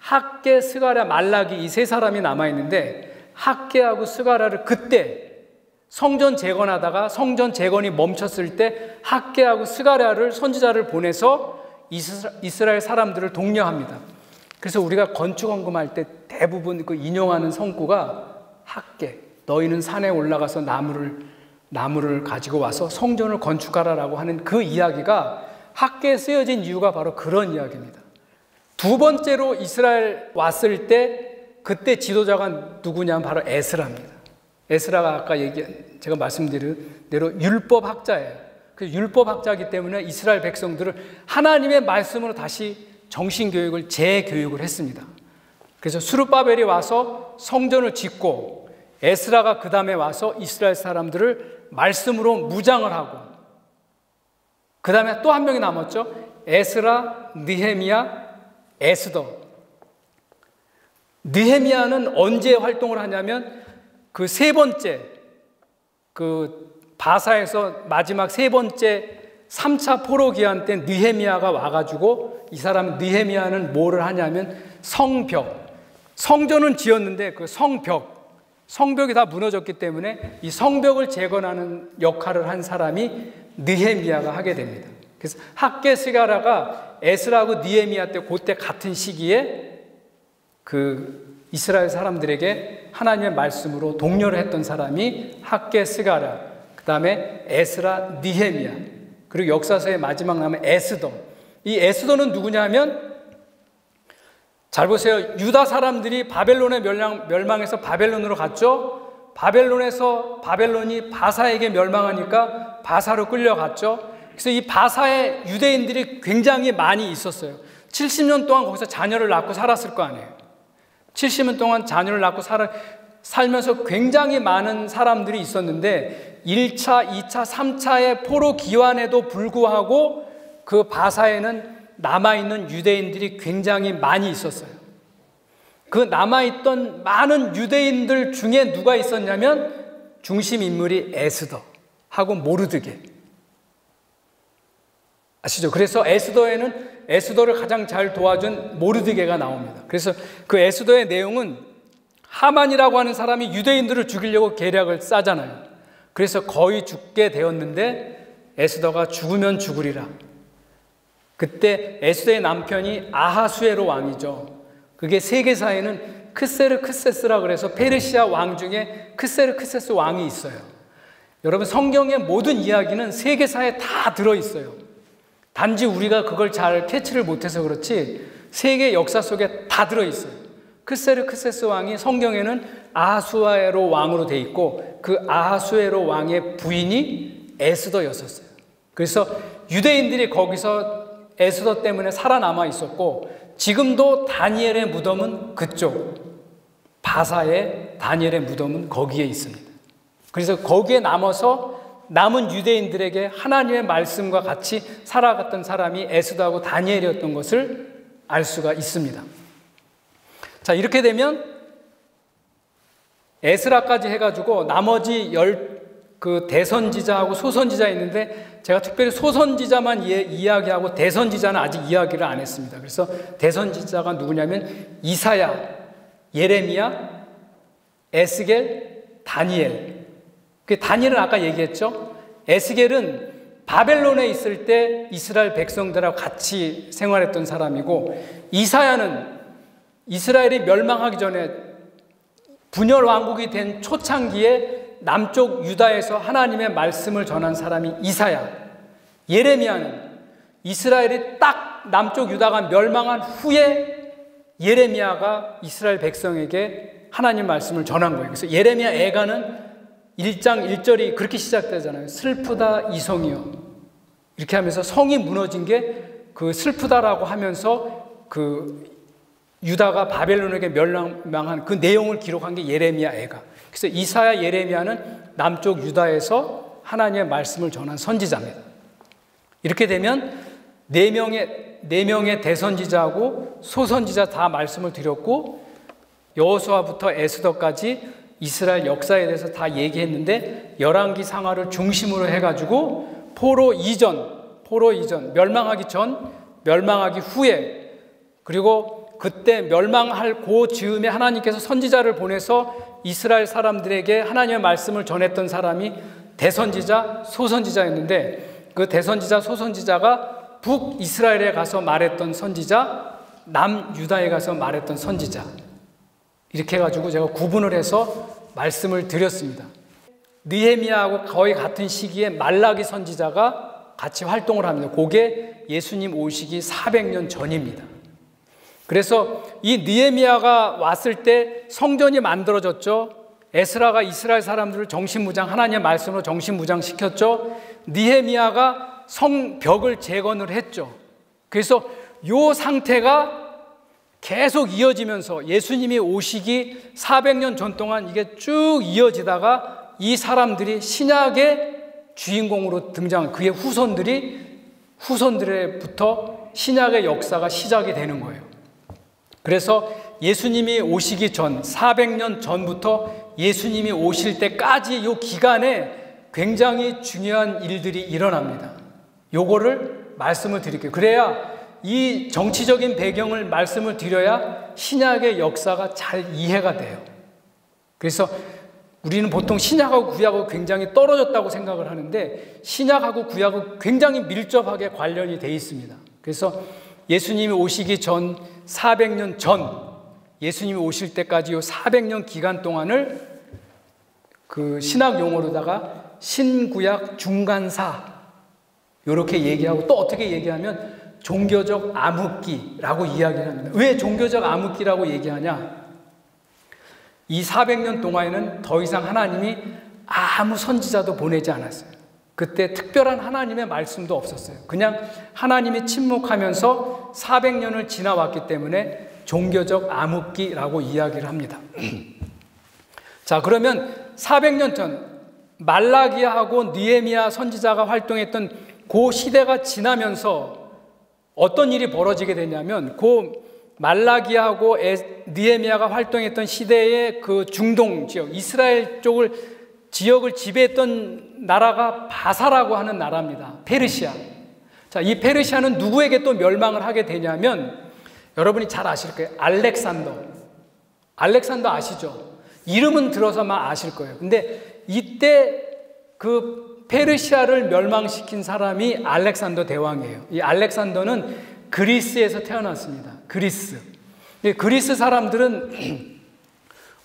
학개, 스가랴, 말라기 이 3사람이 남아있는데, 학개하고 스가랴를 그때 성전 재건하다가 성전 재건이 멈췄을 때 학개하고 스가랴를 선지자를 보내서 이스라엘 사람들을 독려합니다. 그래서 우리가 건축헌금할 때 대부분 그 인용하는 성구가 학개, 너희는 산에 올라가서 나무를 가지고 와서 성전을 건축하라라고 하는 그 이야기가 학개에 쓰여진 이유가 바로 그런 이야기입니다. 두 번째로 이스라엘 왔을 때 그때 지도자가 누구냐면 바로 에스라입니다. 에스라가 아까 제가 말씀드린 대로 율법학자예요. 그 율법학자이기 때문에 이스라엘 백성들을 하나님의 말씀으로 다시 정신교육을 재교육을 했습니다. 그래서 스룹바벨이 와서 성전을 짓고 에스라가 그 다음에 와서 이스라엘 사람들을 말씀으로 무장을 하고, 그 다음에 또 한 명이 남았죠. 에스라, 느헤미야, 에스더. 느헤미야는 언제 활동을 하냐면 그 세 번째, 그 바사에서 마지막 세 번째 3차 포로 기한 때 느헤미야가 와가지고, 이 사람 느헤미야는 뭐를 하냐면 성벽, 성전은 지었는데 그 성벽이 다 무너졌기 때문에 이 성벽을 재건하는 역할을 한 사람이 느헤미야가 하게 됩니다. 그래서 학개, 스가랴가 에스라하고 느헤미야 때 그때 같은 시기에 그 이스라엘 사람들에게 하나님의 말씀으로 독려를 했던 사람이 학개, 스가랴, 그 다음에 에스라, 느헤미야, 그리고 역사서의 마지막 남은 에스더. 이 에스더는 누구냐면, 잘 보세요. 유다 사람들이 바벨론에 멸망해서 바벨론으로 갔죠. 바벨론이 바사에게 멸망하니까 바사로 끌려갔죠. 그래서 이 바사에 유대인들이 굉장히 많이 있었어요. 70년 동안 거기서 자녀를 낳고 살았을 거 아니에요. 70년 동안 자녀를 낳고 살면서 굉장히 많은 사람들이 있었는데 1차, 2차, 3차의 포로 기환에도 불구하고 그 바사에는 남아있는 유대인들이 굉장히 많이 있었어요. 그 남아있던 많은 유대인들 중에 누가 있었냐면 중심 인물이 에스더하고 모르드게. 아시죠? 그래서 에스더를 가장 잘 도와준 모르드게가 나옵니다. 그래서 그 에스더의 내용은 하만이라고 하는 사람이 유대인들을 죽이려고 계략을 짜잖아요. 그래서 거의 죽게 되었는데 에스더가 죽으면 죽으리라. 그때 에스더의 남편이 아하수에로 왕이죠. 그게 세계사에는 크세르크세스라 그래서 페르시아 왕 중에 크세르크세스 왕이 있어요. 여러분, 성경의 모든 이야기는 세계사에 다 들어있어요. 단지 우리가 그걸 잘 캐치를 못해서 그렇지 세계 역사 속에 다 들어있어요. 크세르크세스 왕이 성경에는 아하수에로 왕으로 돼 있고 그 아하수에로 왕의 부인이 에스더였었어요. 그래서 유대인들이 거기서 에스더 때문에 살아남아 있었고, 지금도 다니엘의 무덤은 그쪽 바사의 다니엘의 무덤은 거기에 있습니다. 그래서 거기에 남은 유대인들에게 하나님의 말씀과 같이 살아갔던 사람이 에스더하고 다니엘이었던 것을 알 수가 있습니다. 자, 이렇게 되면 에스라까지 해가지고 나머지 그 대선지자하고 소선지자 있는데, 제가 특별히 소선지자만 이야기하고 대선지자는 아직 이야기를 안 했습니다. 그래서 대선지자가 누구냐면 이사야, 예레미야, 에스겔, 다니엘. 그 다니엘은 아까 얘기했죠. 에스겔은 바벨론에 있을 때 이스라엘 백성들하고 같이 생활했던 사람이고, 이사야는 이스라엘이 멸망하기 전에 분열 왕국이 된 초창기에 남쪽 유다에서 하나님의 말씀을 전한 사람이 이사야. 예레미야는 이스라엘이 딱 남쪽 유다가 멸망한 후에 예레미야가 이스라엘 백성에게 하나님 말씀을 전한 거예요. 그래서 예레미야 애가는 1장 1절이 그렇게 시작되잖아요. 슬프다 이성이여. 이렇게 하면서 성이 무너진 게 그 슬프다라고 하면서 그 유다가 바벨론에게 멸망한 그 내용을 기록한 게 예레미야 애가. 그래서 이사야, 예레미야는 남쪽 유다에서 하나님의 말씀을 전한 선지자입니다. 이렇게 되면 네 네 명의 대선지자하고 소선지자 다 말씀을 드렸고 여호수아부터 에스더까지 이스라엘 역사에 대해서 다 얘기했는데 열왕기 상하를 중심으로 해가지고 포로 이전, 멸망하기 전, 멸망하기 후에, 그리고 그때 멸망할 그 즈음에 하나님께서 선지자를 보내서 이스라엘 사람들에게 하나님의 말씀을 전했던 사람이 대선지자, 소선지자였는데 그 대선지자, 소선지자가 북이스라엘에 가서 말했던 선지자, 남유다에 가서 말했던 선지자, 이렇게 해가지고 제가 구분을 해서 말씀을 드렸습니다. 느헤미야하고 거의 같은 시기에 말라기 선지자가 같이 활동을 합니다. 그게 예수님 오시기 400년 전입니다. 그래서 이 느헤미야가 왔을 때 성전이 만들어졌죠. 에스라가 이스라엘 사람들을 정신무장, 하나님의 말씀으로 정신무장시켰죠. 느헤미야가 성벽을 재건을 했죠. 그래서 이 상태가 계속 이어지면서 예수님이 오시기 400년 전 동안 이게 쭉 이어지다가 이 사람들이 신약의 주인공으로 등장, 그의 후손들에부터 신약의 역사가 시작이 되는 거예요. 그래서 예수님이 오시기 전 400년 전부터 예수님이 오실 때까지 이 기간에 굉장히 중요한 일들이 일어납니다. 요거를 말씀을 드릴게요. 그래야 이 정치적인 배경을 말씀을 드려야 신약의 역사가 잘 이해가 돼요. 그래서 우리는 보통 신약하고 구약하고 굉장히 떨어졌다고 생각을 하는데 신약하고 구약은 굉장히 밀접하게 관련이 돼 있습니다. 그래서 예수님이 오시기 전 400년 전, 예수님이 오실 때까지 이 400년 기간 동안을 그 신학 용어로다가 신구약 중간사 이렇게 얘기하고 또 어떻게 얘기하면 종교적 암흑기라고 이야기를 합니다. 왜 종교적 암흑기라고 얘기하냐? 이 400년 동안에는 더 이상 하나님이 아무 선지자도 보내지 않았어요. 그때 특별한 하나님의 말씀도 없었어요. 그냥 하나님이 침묵하면서 400년을 지나왔기 때문에 종교적 암흑기라고 이야기를 합니다. 자, 그러면 400년 전 말라기야하고 느헤미야 선지자가 활동했던 그 시대가 지나면서 어떤 일이 벌어지게 되냐면 그 말라기야하고 느헤미야가 활동했던 시대의 그 중동 지역, 이스라엘 지역을 지배했던 나라가 바사라고 하는 나라입니다. 페르시아. 자, 이 페르시아는 누구에게 또 멸망을 하게 되냐면 여러분이 잘 아실 거예요. 알렉산더 아시죠? 이름은 들어서만 아실 거예요. 근데 이때 그 페르시아를 멸망시킨 사람이 알렉산더 대왕이에요. 이 알렉산더는 그리스에서 태어났습니다. 그리스 사람들은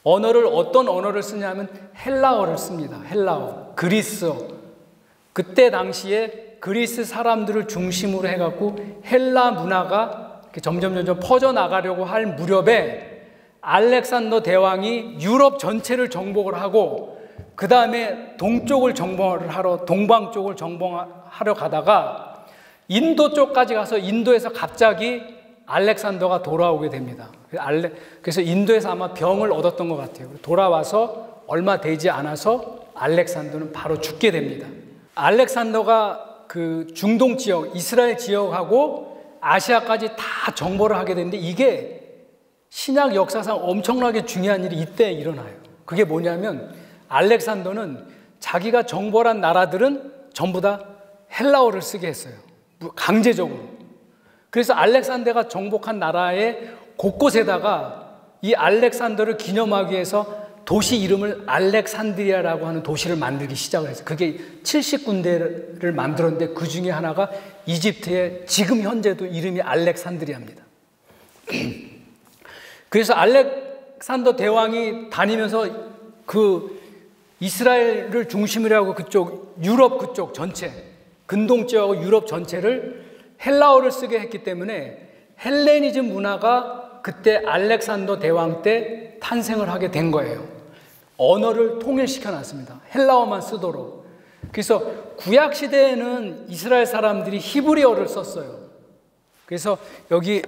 어떤 언어를 쓰냐면 헬라어를 씁니다. 헬라어, 그리스어. 그때 당시에 그리스 사람들을 중심으로 해갖고 헬라 문화가 점점 퍼져나가려고 할 무렵에 알렉산더 대왕이 유럽 전체를 정복을 하고 그 다음에 동쪽을 정복을 하러, 동방 쪽을 정복하려 가다가 인도 쪽까지 가서 인도에서 갑자기 알렉산더가 돌아오게 됩니다. 그래서 인도에서 아마 병을 얻었던 것 같아요. 돌아와서 얼마 되지 않아서 알렉산더는 바로 죽게 됩니다. 알렉산더가 그 중동 지역, 이스라엘 지역하고 아시아까지 다 정복을 하게 되는데 이게 신약 역사상 엄청나게 중요한 일이 이때 일어나요. 그게 뭐냐면 알렉산더는 자기가 정복한 나라들은 전부 다 헬라어를 쓰게 했어요. 강제적으로. 그래서 알렉산더가 정복한 나라의 곳곳에다가 이 알렉산더를 기념하기 위해서 도시 이름을 알렉산드리아라고 하는 도시를 만들기 시작을 했어요. 그게 70군데를 만들었는데 그 중에 하나가 이집트의 지금 현재도 이름이 알렉산드리아입니다. 그래서 알렉산더 대왕이 다니면서 그 이스라엘을 중심으로 하고 그쪽 유럽 그쪽 전체 근동 지역하고 유럽 전체를 헬라어를 쓰게 했기 때문에 헬레니즘 문화가 그때 알렉산더 대왕 때 탄생을 하게 된 거예요. 언어를 통일시켜 놨습니다. 헬라어만 쓰도록. 그래서 구약 시대에는 이스라엘 사람들이 히브리어를 썼어요. 그래서 여기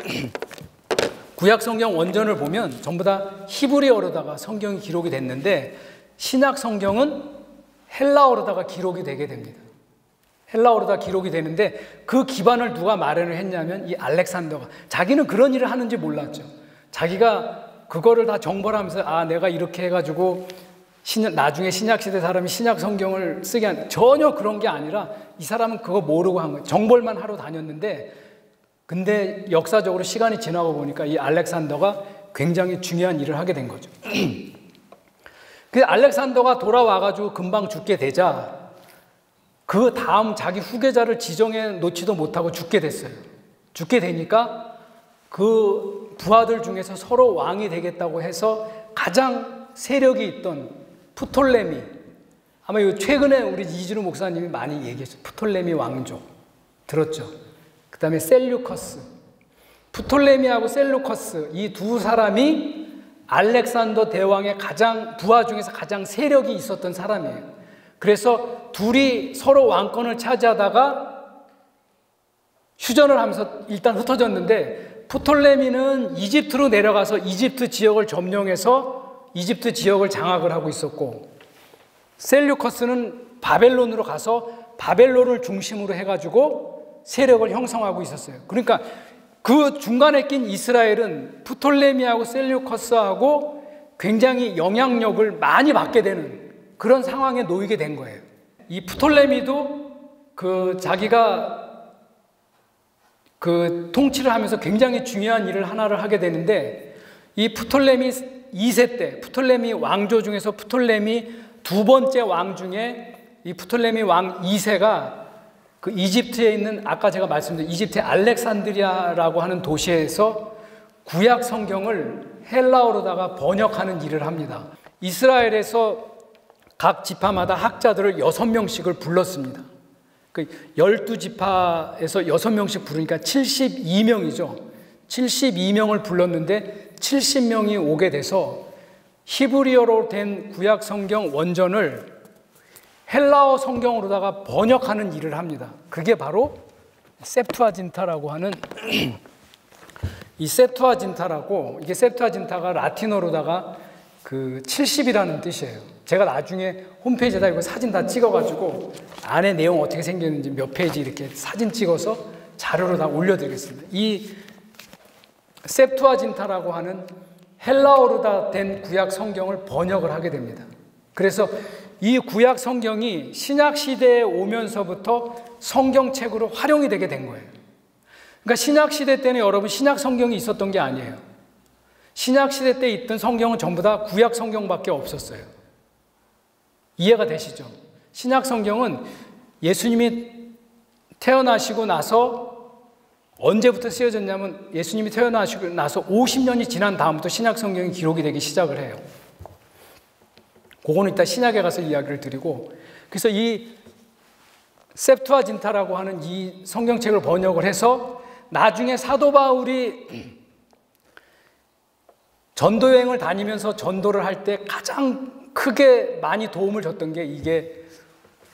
구약 성경 원전을 보면 전부 다 히브리어로다가 성경이 기록이 됐는데 신약 성경은 헬라어로다가 기록이 되게 됩니다. 헬라어로 다 기록이 되는데 그 기반을 누가 마련을 했냐면 이 알렉산더가. 자기는 그런 일을 하는지 몰랐죠. 자기가 그거를 다 정벌 하면서 아, 내가 이렇게 해가지고 나중에 신약시대 사람이 신약 성경을 쓰게 한, 전혀 그런 게 아니라 이 사람은 그거 모르고 한 거예요. 정벌만 하러 다녔는데, 근데 역사적으로 시간이 지나고 보니까 이 알렉산더가 굉장히 중요한 일을 하게 된 거죠. 그 알렉산더가 돌아와가지고 금방 죽게 되자 그 다음 자기 후계자를 지정해 놓지도 못하고 죽게 됐어요. 죽게 되니까 그 부하들 중에서 서로 왕이 되겠다고 해서 가장 세력이 있던 프톨레미, 아마 이 최근에 우리 이진우 목사님이 많이 얘기했죠. 프톨레미 왕조 들었죠? 그 다음에 셀류커스, 프톨레미하고 셀류커스 이 두 사람이 알렉산더 대왕의 가장 부하 중에서 가장 세력이 있었던 사람이에요. 그래서 둘이 서로 왕권을 차지하다가 휴전을 하면서 일단 흩어졌는데, 프톨레미는 이집트로 내려가서 이집트 지역을 점령해서 이집트 지역을 장악을 하고 있었고, 셀류커스는 바벨론으로 가서 바벨론을 중심으로 해가지고 세력을 형성하고 있었어요. 그러니까 그 중간에 낀 이스라엘은 프톨레미하고 셀류커스하고 굉장히 영향력을 많이 받게 되는 그런 상황에 놓이게 된 거예요. 이 프톨레미도 그 자기가 그 통치를 하면서 굉장히 중요한 일을 하나를 하게 되는데, 이 프톨레미 2세 때, 프톨레미 왕조 중에서 프톨레미 두 번째 왕 중에 이 프톨레미 왕 2세가 그 이집트에 있는, 아까 제가 말씀드린 이집트의 알렉산드리아라고 하는 도시에서 구약 성경을 헬라어로다가 번역하는 일을 합니다. 이스라엘에서 각 지파마다 학자들을 6명씩을 불렀습니다. 그 12지파에서 6명씩 부르니까 72명이죠. 72명을 불렀는데 70명이 오게 돼서 히브리어로 된 구약 성경 원전을 헬라어 성경으로다가 번역하는 일을 합니다. 그게 바로 셉투아진타라고 하는 이 셉투아진타라고, 이게 셉투아진타가 라틴어로다가 그 70이라는 뜻이에요. 제가 나중에 홈페이지에다 이거 사진 다 찍어가지고 안에 내용 어떻게 생겼는지 몇 페이지 이렇게 사진 찍어서 자료로 다 올려드리겠습니다. 이 셉투아진타라고 하는 헬라어로 다 된 구약 성경을 번역을 하게 됩니다. 그래서 이 구약 성경이 신약 시대에 오면서부터 성경책으로 활용이 되게 된 거예요. 그러니까 신약 시대 때는 여러분 신약 성경이 있었던 게 아니에요. 신약 시대 때 있던 성경은 전부 다 구약 성경밖에 없었어요. 이해가 되시죠? 신약 성경은 예수님이 태어나시고 나서 언제부터 쓰여졌냐면 예수님이 태어나시고 나서 50년이 지난 다음부터 신약 성경이 기록이 되기 시작을 해요. 그거는 이따 신약에 가서 이야기를 드리고, 그래서 이 셉투아진타라고 하는 이 성경책을 번역을 해서 나중에 사도 바울이 전도여행을 다니면서 전도를 할 때 가장 크게 많이 도움을 줬던 게 이게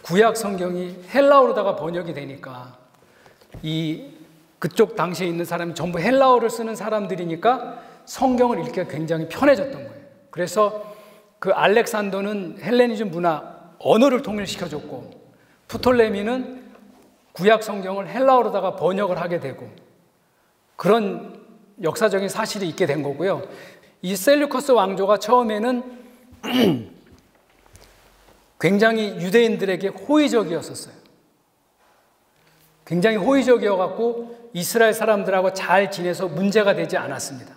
구약 성경이 헬라어로다가 번역이 되니까 이 그쪽 당시에 있는 사람이 전부 헬라어를 쓰는 사람들이니까 성경을 읽기가 굉장히 편해졌던 거예요. 그래서 그 알렉산더는 헬레니즘 문화, 언어를 통일시켜줬고, 프톨레미는 구약 성경을 헬라어로다가 번역을 하게 되고, 그런 역사적인 사실이 있게 된 거고요. 이 셀류커스 왕조가 처음에는 굉장히 유대인들에게 호의적이었었어요. 굉장히 호의적이어갖고 이스라엘 사람들하고 잘 지내서 문제가 되지 않았습니다.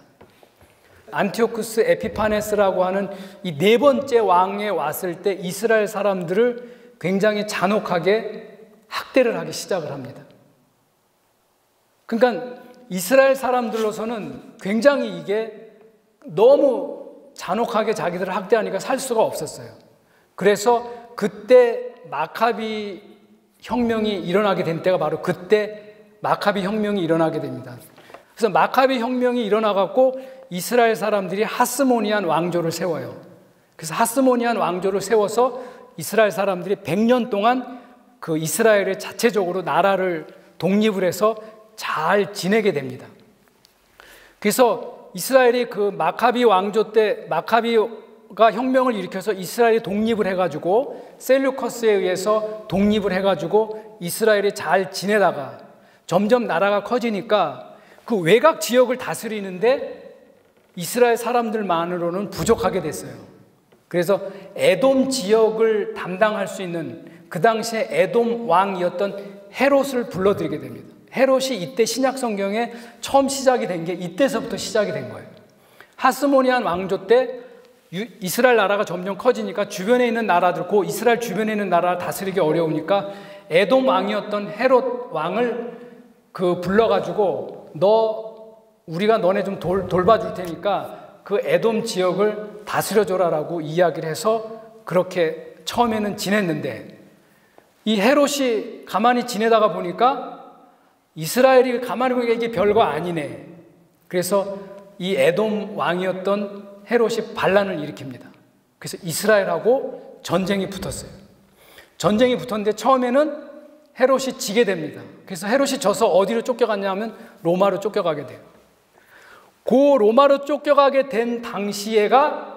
안티오쿠스 에피파네스라고 하는 이 네 번째 왕에 왔을 때 이스라엘 사람들을 굉장히 잔혹하게 학대를 하기 시작을 합니다. 그러니까 이스라엘 사람들로서는 굉장히 이게 너무 잔혹하게 자기들을 학대하니까 살 수가 없었어요. 그래서 그때 마카비 혁명이 일어나게 된 때가 바로 그때 마카비 혁명이 일어나게 됩니다. 그래서 마카비 혁명이 일어나갖고 이스라엘 사람들이 하스모니안 왕조를 세워요. 그래서 하스모니안 왕조를 세워서 이스라엘 사람들이 100년 동안 그 이스라엘의 자체적으로 나라를 독립을 해서 잘 지내게 됩니다. 그래서 이스라엘이 그 마카비 왕조 때 마카비가 혁명을 일으켜서 이스라엘이 독립을 해가지고 셀류커스에 의해서 독립을 해가지고 이스라엘이 잘 지내다가 점점 나라가 커지니까 그 외곽 지역을 다스리는데 이스라엘 사람들만으로는 부족하게 됐어요. 그래서 에돔 지역을 담당할 수 있는 그 당시에 에돔 왕이었던 헤롯을 불러들이게 됩니다. 헤롯이 이때 신약 성경에 처음 시작이 된 게 이때서부터 시작이 된 거예요. 하스모니안 왕조 때 이스라엘 나라가 점점 커지니까 주변에 있는 나라들, 그 이스라엘 주변에 있는 나라를 다스리기 어려우니까 에돔 왕이었던 헤롯 왕을 불러가지고 우리가 너네 좀 돌봐줄 테니까 그 에돔 지역을 다스려줘라라고 이야기를 해서 그렇게 처음에는 지냈는데 이 헤롯이 가만히 지내다가 보니까 이스라엘이 가만히 보니까 이게 별거 아니네. 그래서 이 에돔 왕이었던 헤롯이 반란을 일으킵니다. 그래서 이스라엘하고 전쟁이 붙었어요. 전쟁이 붙었는데 처음에는 헤롯이 지게 됩니다. 그래서 헤롯이 져서 어디로 쫓겨갔냐면 로마로 쫓겨가게 돼요. 그 로마로 쫓겨가게 된 당시에가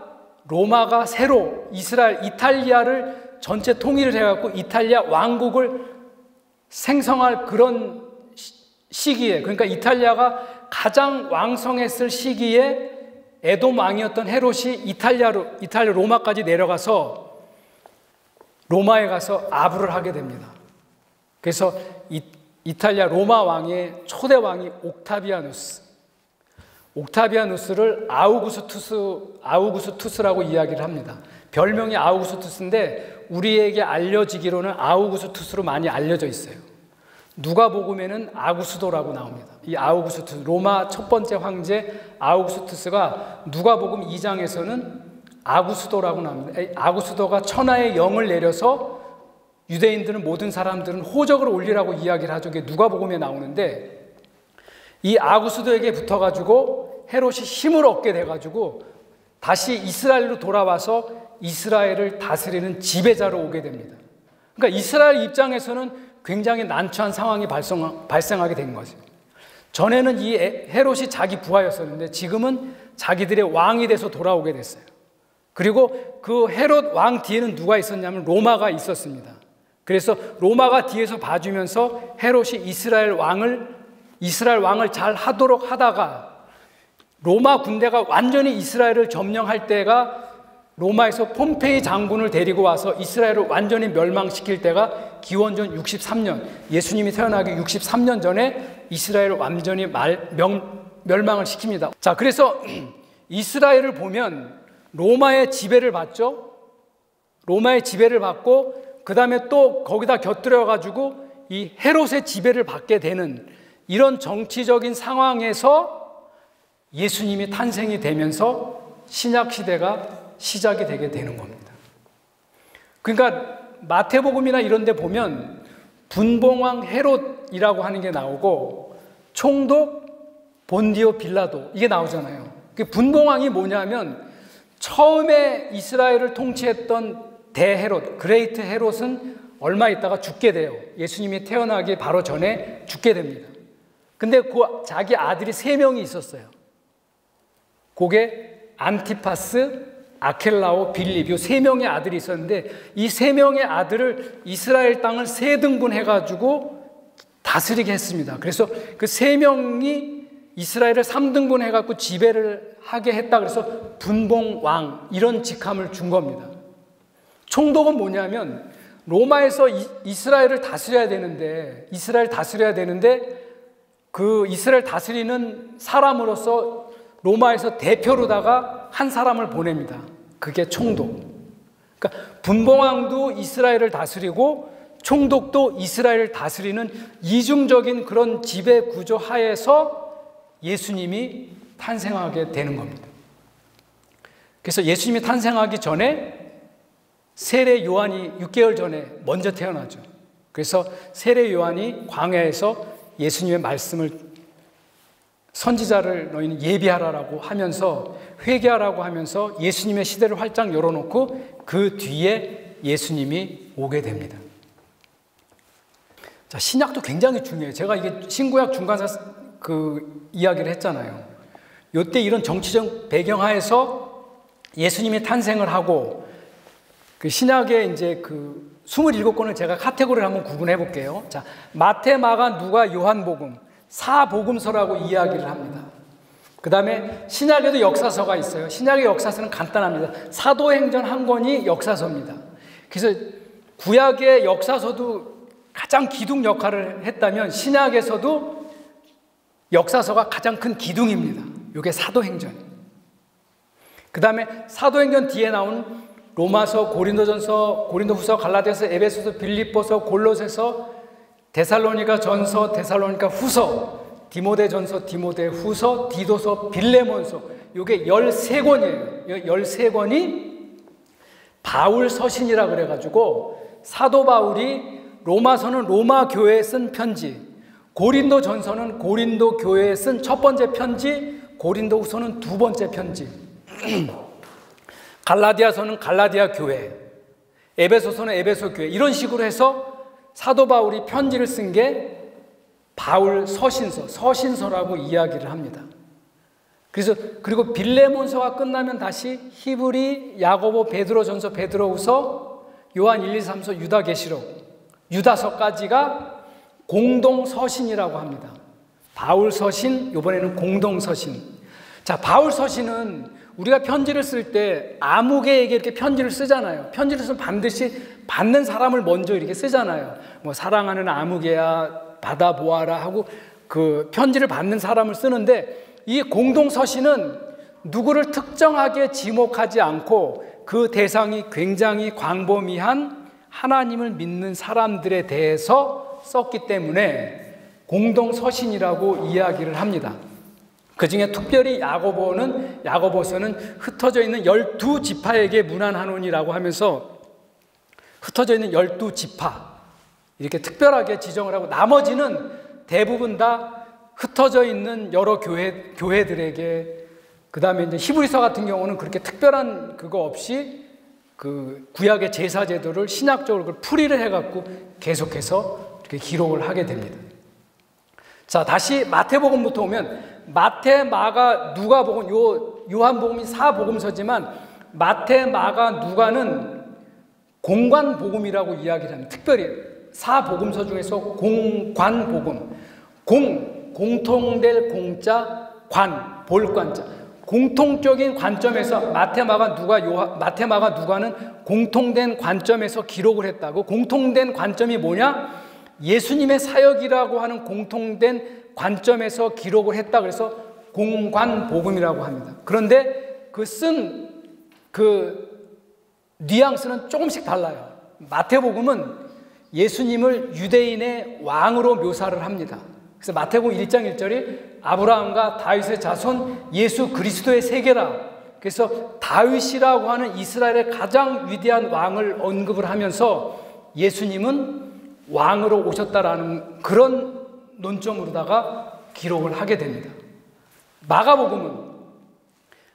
로마가 새로 이탈리아를 전체 통일을 해갖고 이탈리아 왕국을 생성할 그런 시기에, 그러니까 이탈리아가 가장 왕성했을 시기에 에돔 왕이었던 헤롯이 이탈리아 로마까지 내려가서 로마에 가서 아부를 하게 됩니다. 그래서 이탈리아 로마 왕의 초대 왕이 옥타비아누스를 아우구스투스라고 이야기를 합니다. 별명이 아우구스투스인데 우리에게 알려지기로는 아우구스투스로 많이 알려져 있어요. 누가복음에는 아구스도라고 나옵니다. 이 아우구스투스, 로마 첫 번째 황제 아우구스투스가 누가복음 2장에서는 아구스도라고 나옵니다. 아구스도가 천하의 영을 내려서 유대인들은 모든 사람들은 호적을 올리라고 이야기를 하죠. 그게 누가복음에 나오는데 이 아구스도에게 붙어가지고 헤롯이 힘을 얻게 돼가지고 다시 이스라엘로 돌아와서 이스라엘을 다스리는 지배자로 오게 됩니다. 그러니까 이스라엘 입장에서는 굉장히 난처한 상황이 발생하게 된 거죠. 전에는 이 헤롯이 자기 부하였었는데 지금은 자기들의 왕이 돼서 돌아오게 됐어요. 그리고 그 헤롯 왕 뒤에는 누가 있었냐면 로마가 있었습니다. 그래서 로마가 뒤에서 봐주면서 헤롯이 이스라엘 왕을 잘 하도록 하다가 로마 군대가 완전히 이스라엘을 점령할 때가 로마에서 폼페이 장군을 데리고 와서 이스라엘을 완전히 멸망시킬 때가 기원전 63년, 예수님이 태어나기 63년 전에 이스라엘을 완전히 멸망을 시킵니다. 자, 그래서 이스라엘을 보면 로마의 지배를 받죠. 로마의 지배를 받고 그 다음에 또 거기다 곁들여가지고 이 헤롯의 지배를 받게 되는 이런 정치적인 상황에서 예수님이 탄생이 되면서 신약시대가 시작이 되게 되는 겁니다. 그러니까 마태복음이나 이런 데 보면 분봉왕 헤롯이라고 하는 게 나오고 총독 본디오 빌라도 이게 나오잖아요. 분봉왕이 뭐냐면 처음에 이스라엘을 통치했던 대헤롯, 그레이트 헤롯은 얼마 있다가 죽게 돼요. 예수님이 태어나기 바로 전에 죽게 됩니다. 근데 자기 아들이 3명이 있었어요. 그게 안티파스, 아켈라오, 빌립, 이 3명의 아들이 있었는데 이 3명의 아들을 이스라엘 땅을 3등분 해가지고 다스리게 했습니다. 그래서 그 3명이 이스라엘을 3등분 해갖고 지배를 하게 했다. 그래서 분봉왕 이런 직함을 준 겁니다. 총독은 뭐냐면 로마에서 이스라엘을 다스려야 되는데 그 이스라엘 다스리는 사람으로서 로마에서 대표로다가 한 사람을 보냅니다. 그게 총독. 그러니까 분봉왕도 이스라엘을 다스리고 총독도 이스라엘을 다스리는 이중적인 그런 지배 구조 하에서 예수님이 탄생하게 되는 겁니다. 그래서 예수님이 탄생하기 전에 세례 요한이 6개월 전에 먼저 태어나죠. 그래서 세례 요한이 광야에서 예수님의 말씀을 선지자를 너희는 예비하라라고 하면서 회개하라고 하면서 예수님의 시대를 활짝 열어놓고 그 뒤에 예수님이 오게 됩니다. 자, 신약도 굉장히 중요해요. 제가 이게 신구약 중간사 이야기를 했잖아요. 이때 이런 정치적 배경하에서 예수님이 탄생을 하고 그 신약의 이제 그 27권을 제가 카테고리를 한번 구분해 볼게요. 자, 마태, 마가, 누가, 요한복음, 사복음서라고 이야기를 합니다. 그 다음에 신약에도 역사서가 있어요. 신약의 역사서는 간단합니다. 사도행전 한 권이 역사서입니다. 그래서 구약의 역사서도 가장 기둥 역할을 했다면 신약에서도 역사서가 가장 큰 기둥입니다. 이게 사도행전. 그 다음에 사도행전 뒤에 나온 로마서, 고린도전서, 고린도후서, 갈라디아서, 에베소서, 빌립보서, 골로새서, 데살로니가 전서, 데살로니가 후서, 디모데전서, 디모데후서, 디도서, 빌레몬서, 이게 13권이에요. 13권이 바울 서신이라 그래가지고 사도 바울이 로마서는 로마 교회에 쓴 편지, 고린도 전서는 고린도 교회에 쓴 첫 번째 편지, 고린도 후서는 두 번째 편지, 갈라디아서는 갈라디아 교회, 에베소서는 에베소 교회, 이런 식으로 해서 사도 바울이 편지를 쓴 게 바울 서신서, 서신서라고 이야기를 합니다. 그래서 그리고 빌레몬서가 끝나면 다시 히브리, 야고보, 베드로전서, 베드로후서, 요한 1, 2, 3서, 유다계시록, 유다서까지가 공동 서신이라고 합니다. 바울 서신, 이번에는 공동 서신. 자, 바울 서신은 우리가 편지를 쓸 때 아무개에게 이렇게 편지를 쓰잖아요. 편지를 쓰면 반드시 받는 사람을 먼저 이렇게 쓰잖아요. 뭐 사랑하는 아무개야 받아보아라 하고 그 편지를 받는 사람을 쓰는데, 이 공동 서신은 누구를 특정하게 지목하지 않고 그 대상이 굉장히 광범위한 하나님을 믿는 사람들에 대해서 썼기 때문에 공동 서신이라고 이야기를 합니다. 그 중에 특별히 야고보서는 흩어져 있는 12지파에게 문안하노니라고 하면서 ht어져 있는 12지파 이렇게 특별하게 지정을 하고, 나머지는 대부분 다 흩어져 있는 여러 교회들에게, 그 다음에 이제 히브리서 같은 경우는 그렇게 특별한 그거 없이 그 구약의 제사 제도를 신약적으로 그걸 풀이를 해갖고 계속해서 이렇게 기록을 하게 됩니다. 자, 다시 마태복음부터 오면 마태, 마가, 누가복음, 요한복음이 사복음서지만 마태, 마가, 누가는 공관복음이라고 이야기를 합니다. 특별히 사복음서 중에서 공관복음, 공통될 공자, 관, 볼관자, 공통적인 관점에서 마태, 마가, 누가는 공통된 관점에서 기록을 했다고. 공통된 관점이 뭐냐? 예수님의 사역이라고 하는 공통된 관점에서 기록을 했다. 그래서 공관복음이라고 합니다. 그런데 쓴 뉘앙스는 조금씩 달라요. 마태복음은 예수님을 유대인의 왕으로 묘사를 합니다. 그래서 마태복음 1장 1절이 아브라함과 다윗의 자손 예수 그리스도의 세계라. 그래서 다윗이라고 하는 이스라엘의 가장 위대한 왕을 언급을 하면서 예수님은 왕으로 오셨다라는 그런 논점으로다가 기록을 하게 됩니다. 마가복음은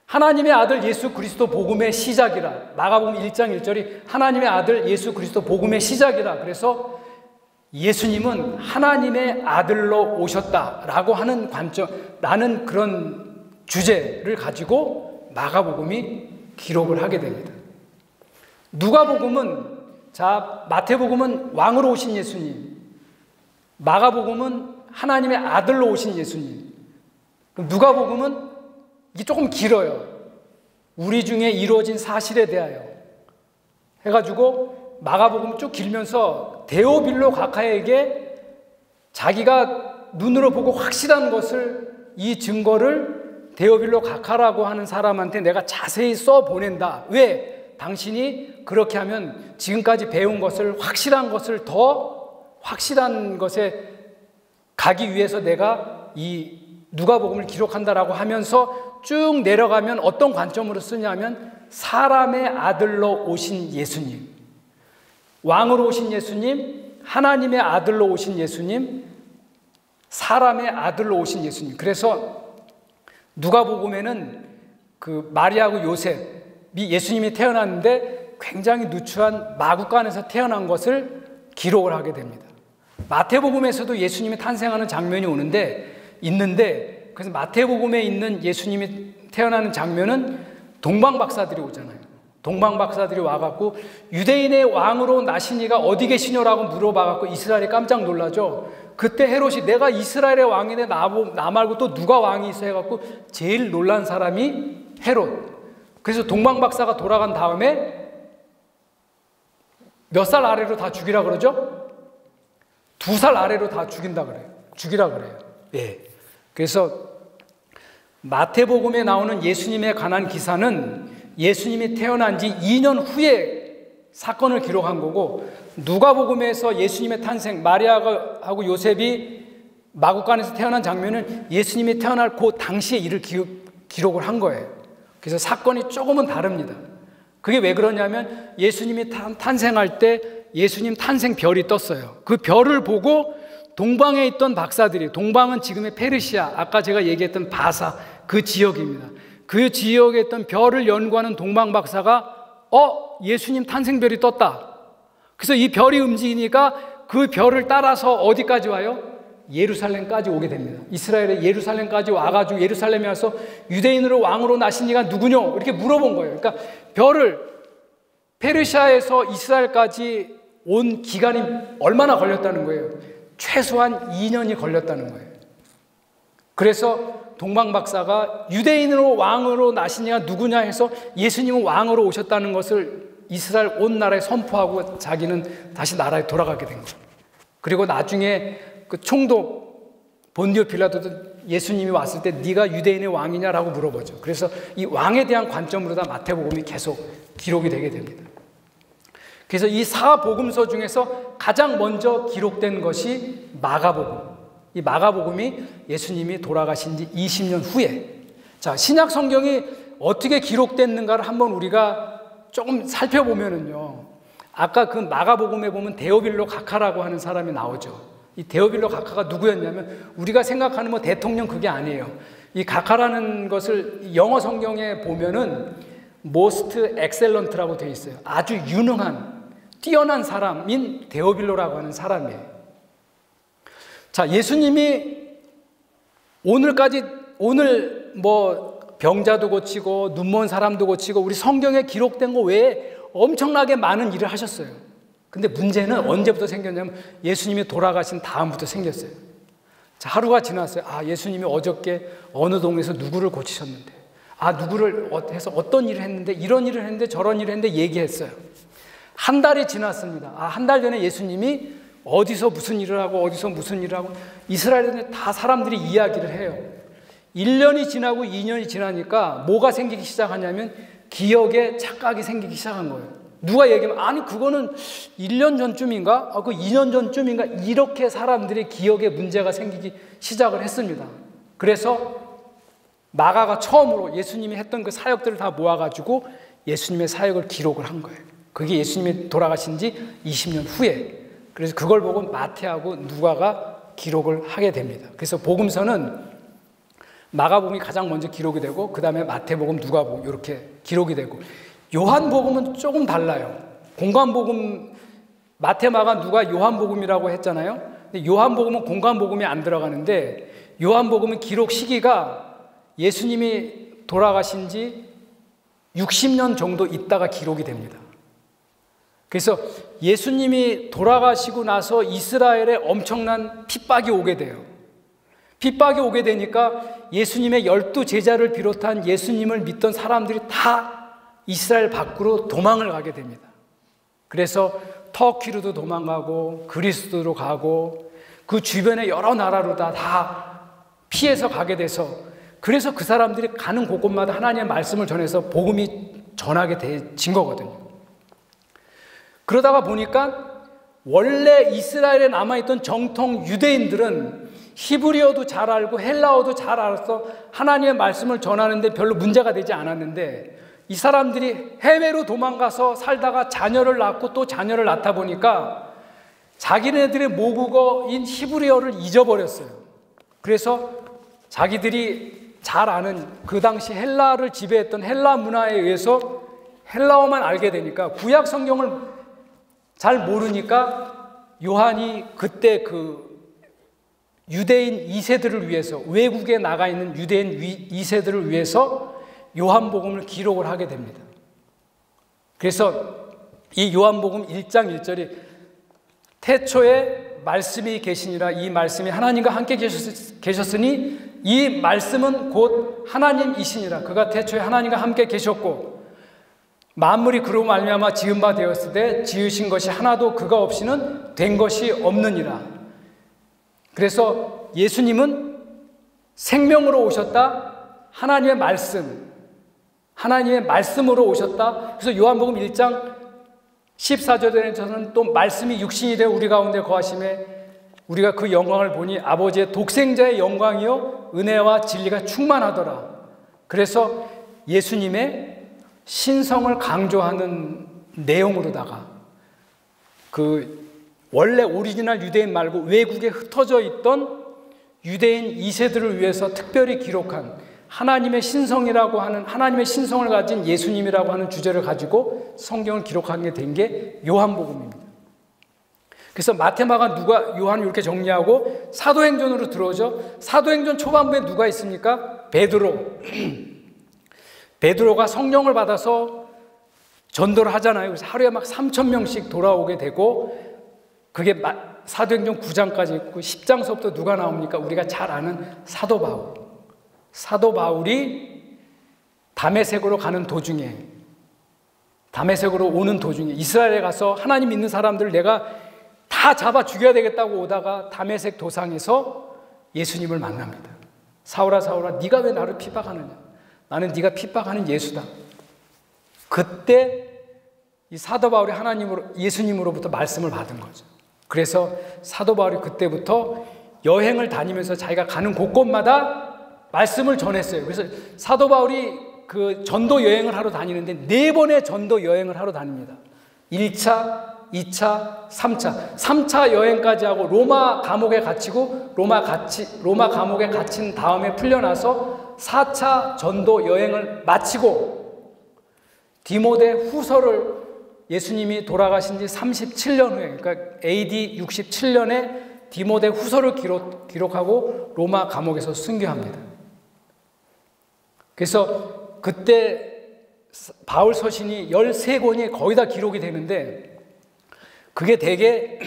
하나님의 아들 예수 그리스도 복음의 시작이라. 마가복음 1장 1절이 하나님의 아들 예수 그리스도 복음의 시작이라. 그래서 예수님은 하나님의 아들로 오셨다라고 하는 관점라는 그런 주제를 가지고 마가복음이 기록을 하게 됩니다. 누가복음은, 자, 마태복음은 왕으로 오신 예수님, 마가복음은 하나님의 아들로 오신 예수님, 누가복음은 이게 조금 길어요. 우리 중에 이루어진 사실에 대하여 해가지고 마가복음 쭉 길면서 데오빌로 가카에게 자기가 눈으로 보고 확실한 것을, 이 증거를 데오빌로 가카라고 하는 사람한테 내가 자세히 써 보낸다. 왜? 당신이 그렇게 하면 지금까지 배운 것을, 확실한 것을 더 확실한 것에 가기 위해서 내가 이 누가복음을 기록한다라고 하면서 쭉 내려가면 어떤 관점으로 쓰냐면 사람의 아들로 오신 예수님, 왕으로 오신 예수님, 하나님의 아들로 오신 예수님, 사람의 아들로 오신 예수님. 그래서 누가복음에는 그 마리아하고 요셉이 예수님이 태어났는데 굉장히 누추한 마구간에서 태어난 것을 기록을 하게 됩니다. 마태복음에서도 예수님이 탄생하는 장면이 있는데 그래서 마태복음에 있는 예수님이 태어나는 장면은 동방박사들이 오잖아요. 동방 박사들이 와갖고 유대인의 왕으로 나시니가 어디 계시냐라고 물어봐갖고 이스라엘이 깜짝 놀라죠. 그때 헤롯이 내가 이스라엘의 왕인데 나 말고 또 누가 왕이 있어 해갖고 제일 놀란 사람이 헤롯. 그래서 동방 박사가 돌아간 다음에 몇 살 아래로 다 죽이라 그러죠? 2살 아래로 다 죽이라 그래요. 예. 그래서 마태복음에 나오는 예수님에 관한 기사는 예수님이 태어난 지 2년 후에 사건을 기록한 거고, 누가복음에서 예수님의 탄생, 마리아하고 요셉이 마구간에서 태어난 장면은 예수님이 태어날 그 당시에 일을 기록을 한 거예요. 그래서 사건이 조금은 다릅니다. 그게 왜 그러냐면 예수님이 탄생할 때 예수님 탄생 별이 떴어요. 그 별을 보고 동방에 있던 박사들이, 동방은 지금의 페르시아, 아까 제가 얘기했던 바사 그 지역입니다. 그 지역에 있던 별을 연구하는 동방 박사가 예수님 탄생별이 떴다. 그래서 이 별이 움직이니까 그 별을 따라서 어디까지 와요? 예루살렘까지 오게 됩니다. 이스라엘의 예루살렘까지 와가지고 예루살렘에 와서 유대인으로 왕으로 나시니가 누구뇨? 이렇게 물어본 거예요. 그러니까 별을 페르시아에서 이스라엘까지 온 기간이 얼마나 걸렸다는 거예요? 최소한 2년이 걸렸다는 거예요. 그래서 동방 박사가 유대인으로 왕으로 나시니가 누구냐 해서 예수님은 왕으로 오셨다는 것을 이스라엘 온 나라에 선포하고 자기는 다시 나라에 돌아가게 된 거예요. 그리고 나중에 그 총독 본디오 빌라도도 예수님이 왔을 때 네가 유대인의 왕이냐라고 물어보죠. 그래서 이 왕에 대한 관점으로 다 마태복음이 계속 기록이 되게 됩니다. 그래서 이 사복음서 중에서 가장 먼저 기록된 것이 마가복음. 이 마가복음이 예수님이 돌아가신 지 20년 후에, 자, 신약 성경이 어떻게 기록됐는가를 한번 우리가 조금 살펴보면은요, 아까 그 마가복음에 보면 데오빌로 가카라고 하는 사람이 나오죠. 이 데오빌로 가카가 누구였냐면 우리가 생각하는 뭐 대통령 그게 아니에요. 이 가카라는 것을 영어 성경에 보면은 most excellent라고 되어 있어요. 아주 유능한, 뛰어난 사람인 데오빌로라고 하는 사람이에요. 자, 예수님이 오늘 뭐 병자도 고치고 눈먼 사람도 고치고 우리 성경에 기록된 거 외에 엄청나게 많은 일을 하셨어요. 근데 문제는 언제부터 생겼냐면 예수님이 돌아가신 다음부터 생겼어요. 자, 하루가 지났어요. 예수님이 어저께 어느 동네에서 누구를 고치셨는데, 누구를 해서 어떤 일을 했는데, 이런 일을 했는데 저런 일을 했는데 얘기했어요. 한 달이 지났습니다. 한 달 전에 예수님이 어디서 무슨 일을 하고 어디서 무슨 일을 하고 이스라엘에 다 사람들이 이야기를 해요. 1년이 지나고 2년이 지나니까 뭐가 생기기 시작하냐면 기억에 착각이 생기기 시작한 거예요. 누가 얘기하면 그거는 1년 전쯤인가? 그 2년 전쯤인가? 이렇게 사람들의 기억에 문제가 생기기 시작을 했습니다. 그래서 마가가 처음으로 예수님이 했던 그 사역들을 다 모아가지고 예수님의 사역을 기록을 한 거예요. 그게 예수님이 돌아가신 지 20년 후에. 그래서 그걸 보고 마태하고 누가가 기록을 하게 됩니다. 그래서 복음서는 마가복음이 가장 먼저 기록이 되고 그 다음에 마태복음, 누가복음 이렇게 기록이 되고, 요한복음은 조금 달라요. 공관복음, 마태, 마가, 누가 요한복음이라고 했잖아요. 근데 요한복음은 공관복음이 안 들어가는데 요한복음은 기록 시기가 예수님이 돌아가신 지 60년 정도 있다가 기록이 됩니다. 그래서 예수님이 돌아가시고 나서 이스라엘에 엄청난 핍박이 오게 돼요. 핍박이 오게 되니까 예수님의 12제자를 비롯한 예수님을 믿던 사람들이 다 이스라엘 밖으로 도망을 가게 됩니다. 그래서 터키로도 도망가고 그리스도로 가고 그 주변의 여러 나라로 다 피해서 가게 돼서, 그래서 그 사람들이 가는 곳곳마다 하나님의 말씀을 전해서 복음이 전하게 되진 거거든요. 그러다가 보니까 원래 이스라엘에 남아있던 정통 유대인들은 히브리어도 잘 알고 헬라어도 잘 알아서 하나님의 말씀을 전하는데 별로 문제가 되지 않았는데, 이 사람들이 해외로 도망가서 살다가 자녀를 낳고 또 자녀를 낳다 보니까 자기네들의 모국어인 히브리어를 잊어버렸어요. 그래서 자기들이 잘 아는 그 당시 헬라를 지배했던 헬라 문화에 의해서 헬라어만 알게 되니까 구약 성경을 잘 모르니까 요한이 그때 그 유대인 2세들을 위해서, 외국에 나가 있는 유대인 2세들을 위해서 요한복음을 기록을 하게 됩니다. 그래서 이 요한복음 1장 1절이 태초에 말씀이 계시니라, 이 말씀이 하나님과 함께 계셨으니 이 말씀은 곧 하나님이시니라. 그가 태초에 하나님과 함께 계셨고 만물이 그로 말미암아 지은 바 되었을 때 지으신 것이 하나도 그가 없이는 된 것이 없느니라. 그래서 예수님은 생명으로 오셨다. 하나님의 말씀, 하나님의 말씀으로 오셨다. 그래서 요한복음 1장 14절에서는 또 말씀이 육신이 되어 우리 가운데 거하심에 우리가 그 영광을 보니 아버지의 독생자의 영광이요 은혜와 진리가 충만하더라. 그래서 예수님의 신성을 강조하는 내용으로다가 그 원래 오리지널 유대인 말고 외국에 흩어져 있던 유대인 2세들을 위해서 특별히 기록한 하나님의 신성이라고 하는, 하나님의 신성을 가진 예수님이라고 하는 주제를 가지고 성경을 기록하게 된 게 요한복음입니다. 그래서 마태, 마가, 누가, 요한을 이렇게 정리하고 사도행전으로 들어오죠. 사도행전 초반부에 누가 있습니까? 베드로. 베드로가 성령을 받아서 전도를 하잖아요. 그래서 하루에 막 3,000명씩 돌아오게 되고, 그게 사도행전 9장까지 있고 10장서부터 누가 나옵니까? 우리가 잘 아는 사도 바울. 사도 바울이 다메섹으로 가는 도중에, 다메섹으로 오는 도중에 이스라엘에 가서 하나님 믿는 사람들을 내가 다 잡아 죽여야 되겠다고 오다가 다메섹 도상에서 예수님을 만납니다. 사울아 사울아 네가 왜 나를 핍박하느냐? 나는 네가 핍박하는 예수다. 그때 이 사도 바울이 예수님으로부터 말씀을 받은 거죠. 그래서 사도 바울이 그때부터 여행을 다니면서 자기가 가는 곳곳마다 말씀을 전했어요. 그래서 사도 바울이 그 전도 여행을 하러 다니는데 4번의 전도 여행을 하러 다닙니다. 1차, 2차, 3차. 3차 여행까지 하고 로마 감옥에 갇히고 로마 감옥에 갇힌 다음에 풀려나서 4차 전도 여행을 마치고 디모데 후서를 예수님이 돌아가신 지 37년 후에, 그러니까 AD 67년에 디모데 후서를 기록하고 로마 감옥에서 순교합니다. 그래서 그때 바울 서신이 13권이 거의 다 기록이 되는데, 그게 대개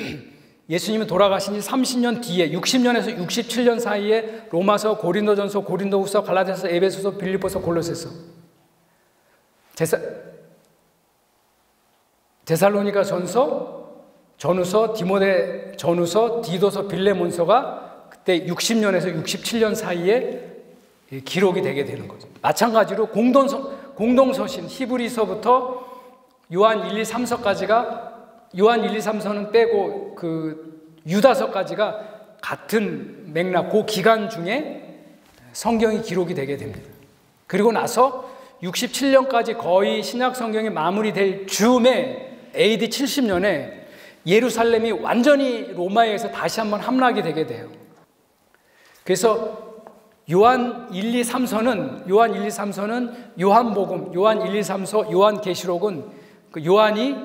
예수님이 돌아가신 지 30년 뒤에 60년에서 67년 사이에 로마서, 고린도전서, 고린도후서, 갈라디아서, 에베소서, 빌립보서, 골로새서, 데살로니가 전후서, 디모데 전후서, 디도서, 빌레몬서가 그때 60년에서 67년 사이에 기록이 되게 되는 거죠. 마찬가지로 공동서신 히브리서부터 요한 1, 2, 3서까지가, 요한 1, 2, 3서는 빼고 그 유다서까지가 같은 맥락, 그 기간 중에 성경이 기록이 되게 됩니다. 그리고 나서 67년까지 거의 신약 성경이 마무리될 즈음에 AD 70년에 예루살렘이 완전히 로마에 의해서 다시 한번 함락이 되게 돼요. 그래서 요한 1, 2, 3서는 요한복음, 요한 1, 2, 3서, 요한계시록은 그 요한이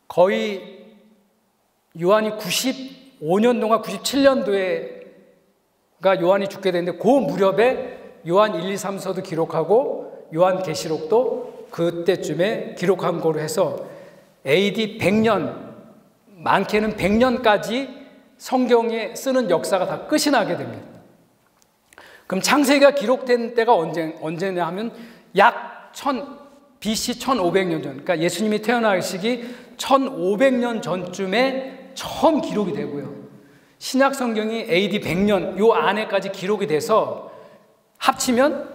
95년 동안 97년도에가 요한이 죽게 되는데 그 무렵에 요한 1, 2, 3서도 기록하고 요한계시록도 그때쯤에 기록한 거로 해서 AD 100년, 많게는 100년까지 성경에 쓰는 역사가 다 끝이 나게 됩니다. 그럼 창세기가 기록된 때가 언제냐 하면 약 BC 1500년 전, 그러니까 예수님이 태어나시기 1500년 전쯤에 처음 기록이 되고요. 신약 성경이 AD 100년 요 안에까지 기록이 돼서 합치면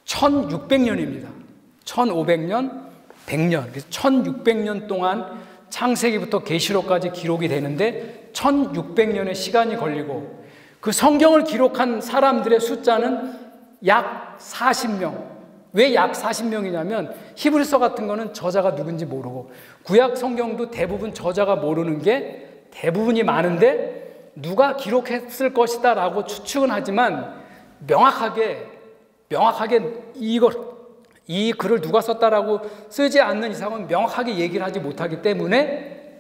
1600년입니다. 1500년, 100년. 그래서 1600년 동안 창세기부터 계시록까지 기록이 되는데 1600년의 시간이 걸리고, 그 성경을 기록한 사람들의 숫자는 약 40명. 왜 약 40명이냐면 히브리서 같은 거는 저자가 누군지 모르고, 구약 성경도 대부분 저자가 모르는 게 대부분이 많은데 누가 기록했을 것이다 라고 추측은 하지만 명확하게 이 글을 누가 썼다라고 쓰지 않는 이상은 명확하게 얘기를 하지 못하기 때문에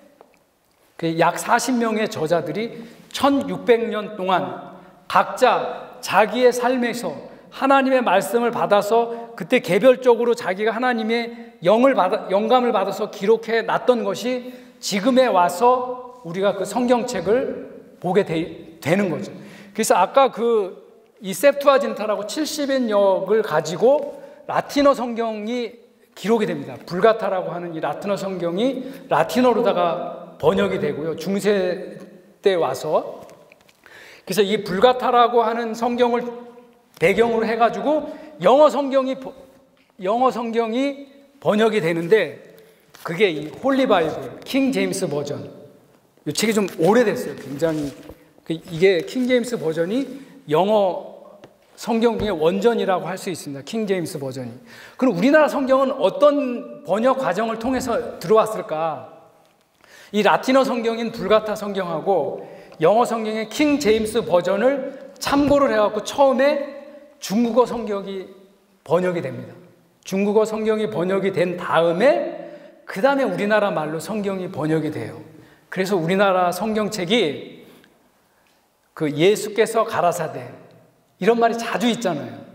약 40명의 저자들이 1600년 동안 각자 자기의 삶에서 하나님의 말씀을 받아서 그때 개별적으로 자기가 하나님의 영감을 받아서 기록해 놨던 것이 지금에 와서 우리가 그 성경책을 보게 되는 거죠. 그래서 아까 이 septuaginta라고 70인역을 가지고 라틴어 성경이 기록이 됩니다. 불가타라고 하는 이 라틴어 성경이 라틴어로다가 번역이 되고요. 중세 때 와서. 그래서 이 불가타라고 하는 성경을 배경으로 해가지고 영어 성경이 번역이 되는데 그게 이 홀리 바이블, 킹 제임스 버전. 이 책이 좀 오래됐어요. 굉장히. 이게 킹 제임스 버전이 영어 성경 중에 원전이라고 할 수 있습니다. 킹 제임스 버전이. 그럼 우리나라 성경은 어떤 번역 과정을 통해서 들어왔을까? 이 라틴어 성경인 불가타 성경하고 영어 성경의 킹 제임스 버전을 참고를 해갖고 처음에 중국어 성경이 번역이 됩니다. 중국어 성경이 번역이 된 다음에 그 다음에 우리나라 말로 성경이 번역이 돼요. 그래서 우리나라 성경책이 예수께서 가라사대 이런 말이 자주 있잖아요.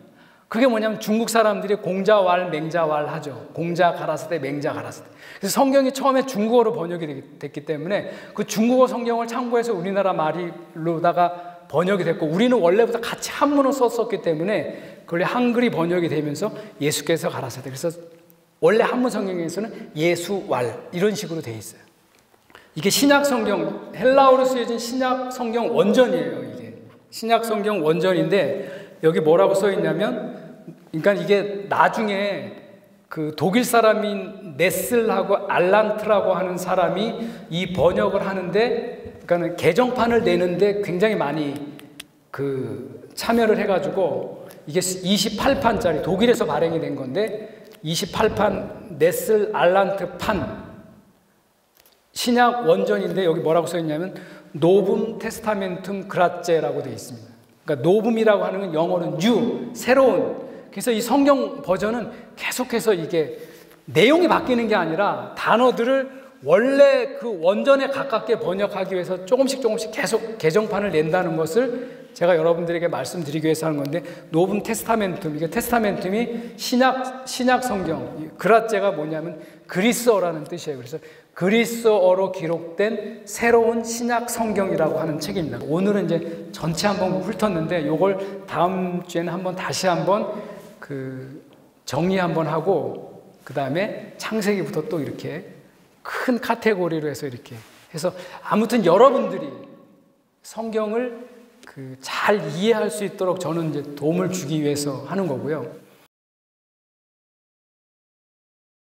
그게 뭐냐면 중국 사람들이 공자왈 맹자왈 하죠. 공자 가라사대 맹자 가라사대. 그래서 성경이 처음에 중국어로 번역이 됐기 때문에 그 중국어 성경을 참고해서 우리나라 말로다가 번역이 됐고 우리는 원래부터 같이 한문을 썼었기 때문에 그걸 한글이 번역이 되면서 예수께서 가라사대. 그래서 원래 한문 성경에서는 예수왈 이런 식으로 돼 있어요. 이게 신약 성경 헬라어로 쓰여진 신약 성경 원전이에요. 이게 신약 성경 원전인데 여기 뭐라고 써 있냐면 그러니까 이게 나중에 독일 사람인 네슬하고 알란트라고 하는 사람이 이 번역을 하는데 그러니까 개정판을 내는데 굉장히 많이 참여를 해가지고 이게 28판짜리 독일에서 발행이 된 건데 28판 네슬 알란트 판 신약 원전인데 여기 뭐라고 써 있냐면 노붐 테스타멘툼 그라제라고 되어 있습니다. 그러니까 노붐이라고 하는 건 영어는 new, 새로운. 그래서 이 성경 버전은 계속해서 이게 내용이 바뀌는 게 아니라 단어들을 원래 그 원전에 가깝게 번역하기 위해서 조금씩 계속 개정판을 낸다는 것을 제가 여러분들에게 말씀드리기 위해서 하는 건데 노븐 테스타멘툼, 이게 테스타멘툼이 신약 성경, 그라제가 뭐냐면 그리스어라는 뜻이에요. 그래서 그리스어로 기록된 새로운 신약 성경이라고 하는 책입니다. 오늘은 이제 전체 한번 훑었는데 요걸 다음 주에는 한번 다시 한번 정리 한번 하고 그 다음에 창세기부터 또 이렇게 큰 카테고리로 해서 이렇게 해서 아무튼 여러분들이 성경을 잘 이해할 수 있도록 저는 이제 도움을 주기 위해서 하는 거고요.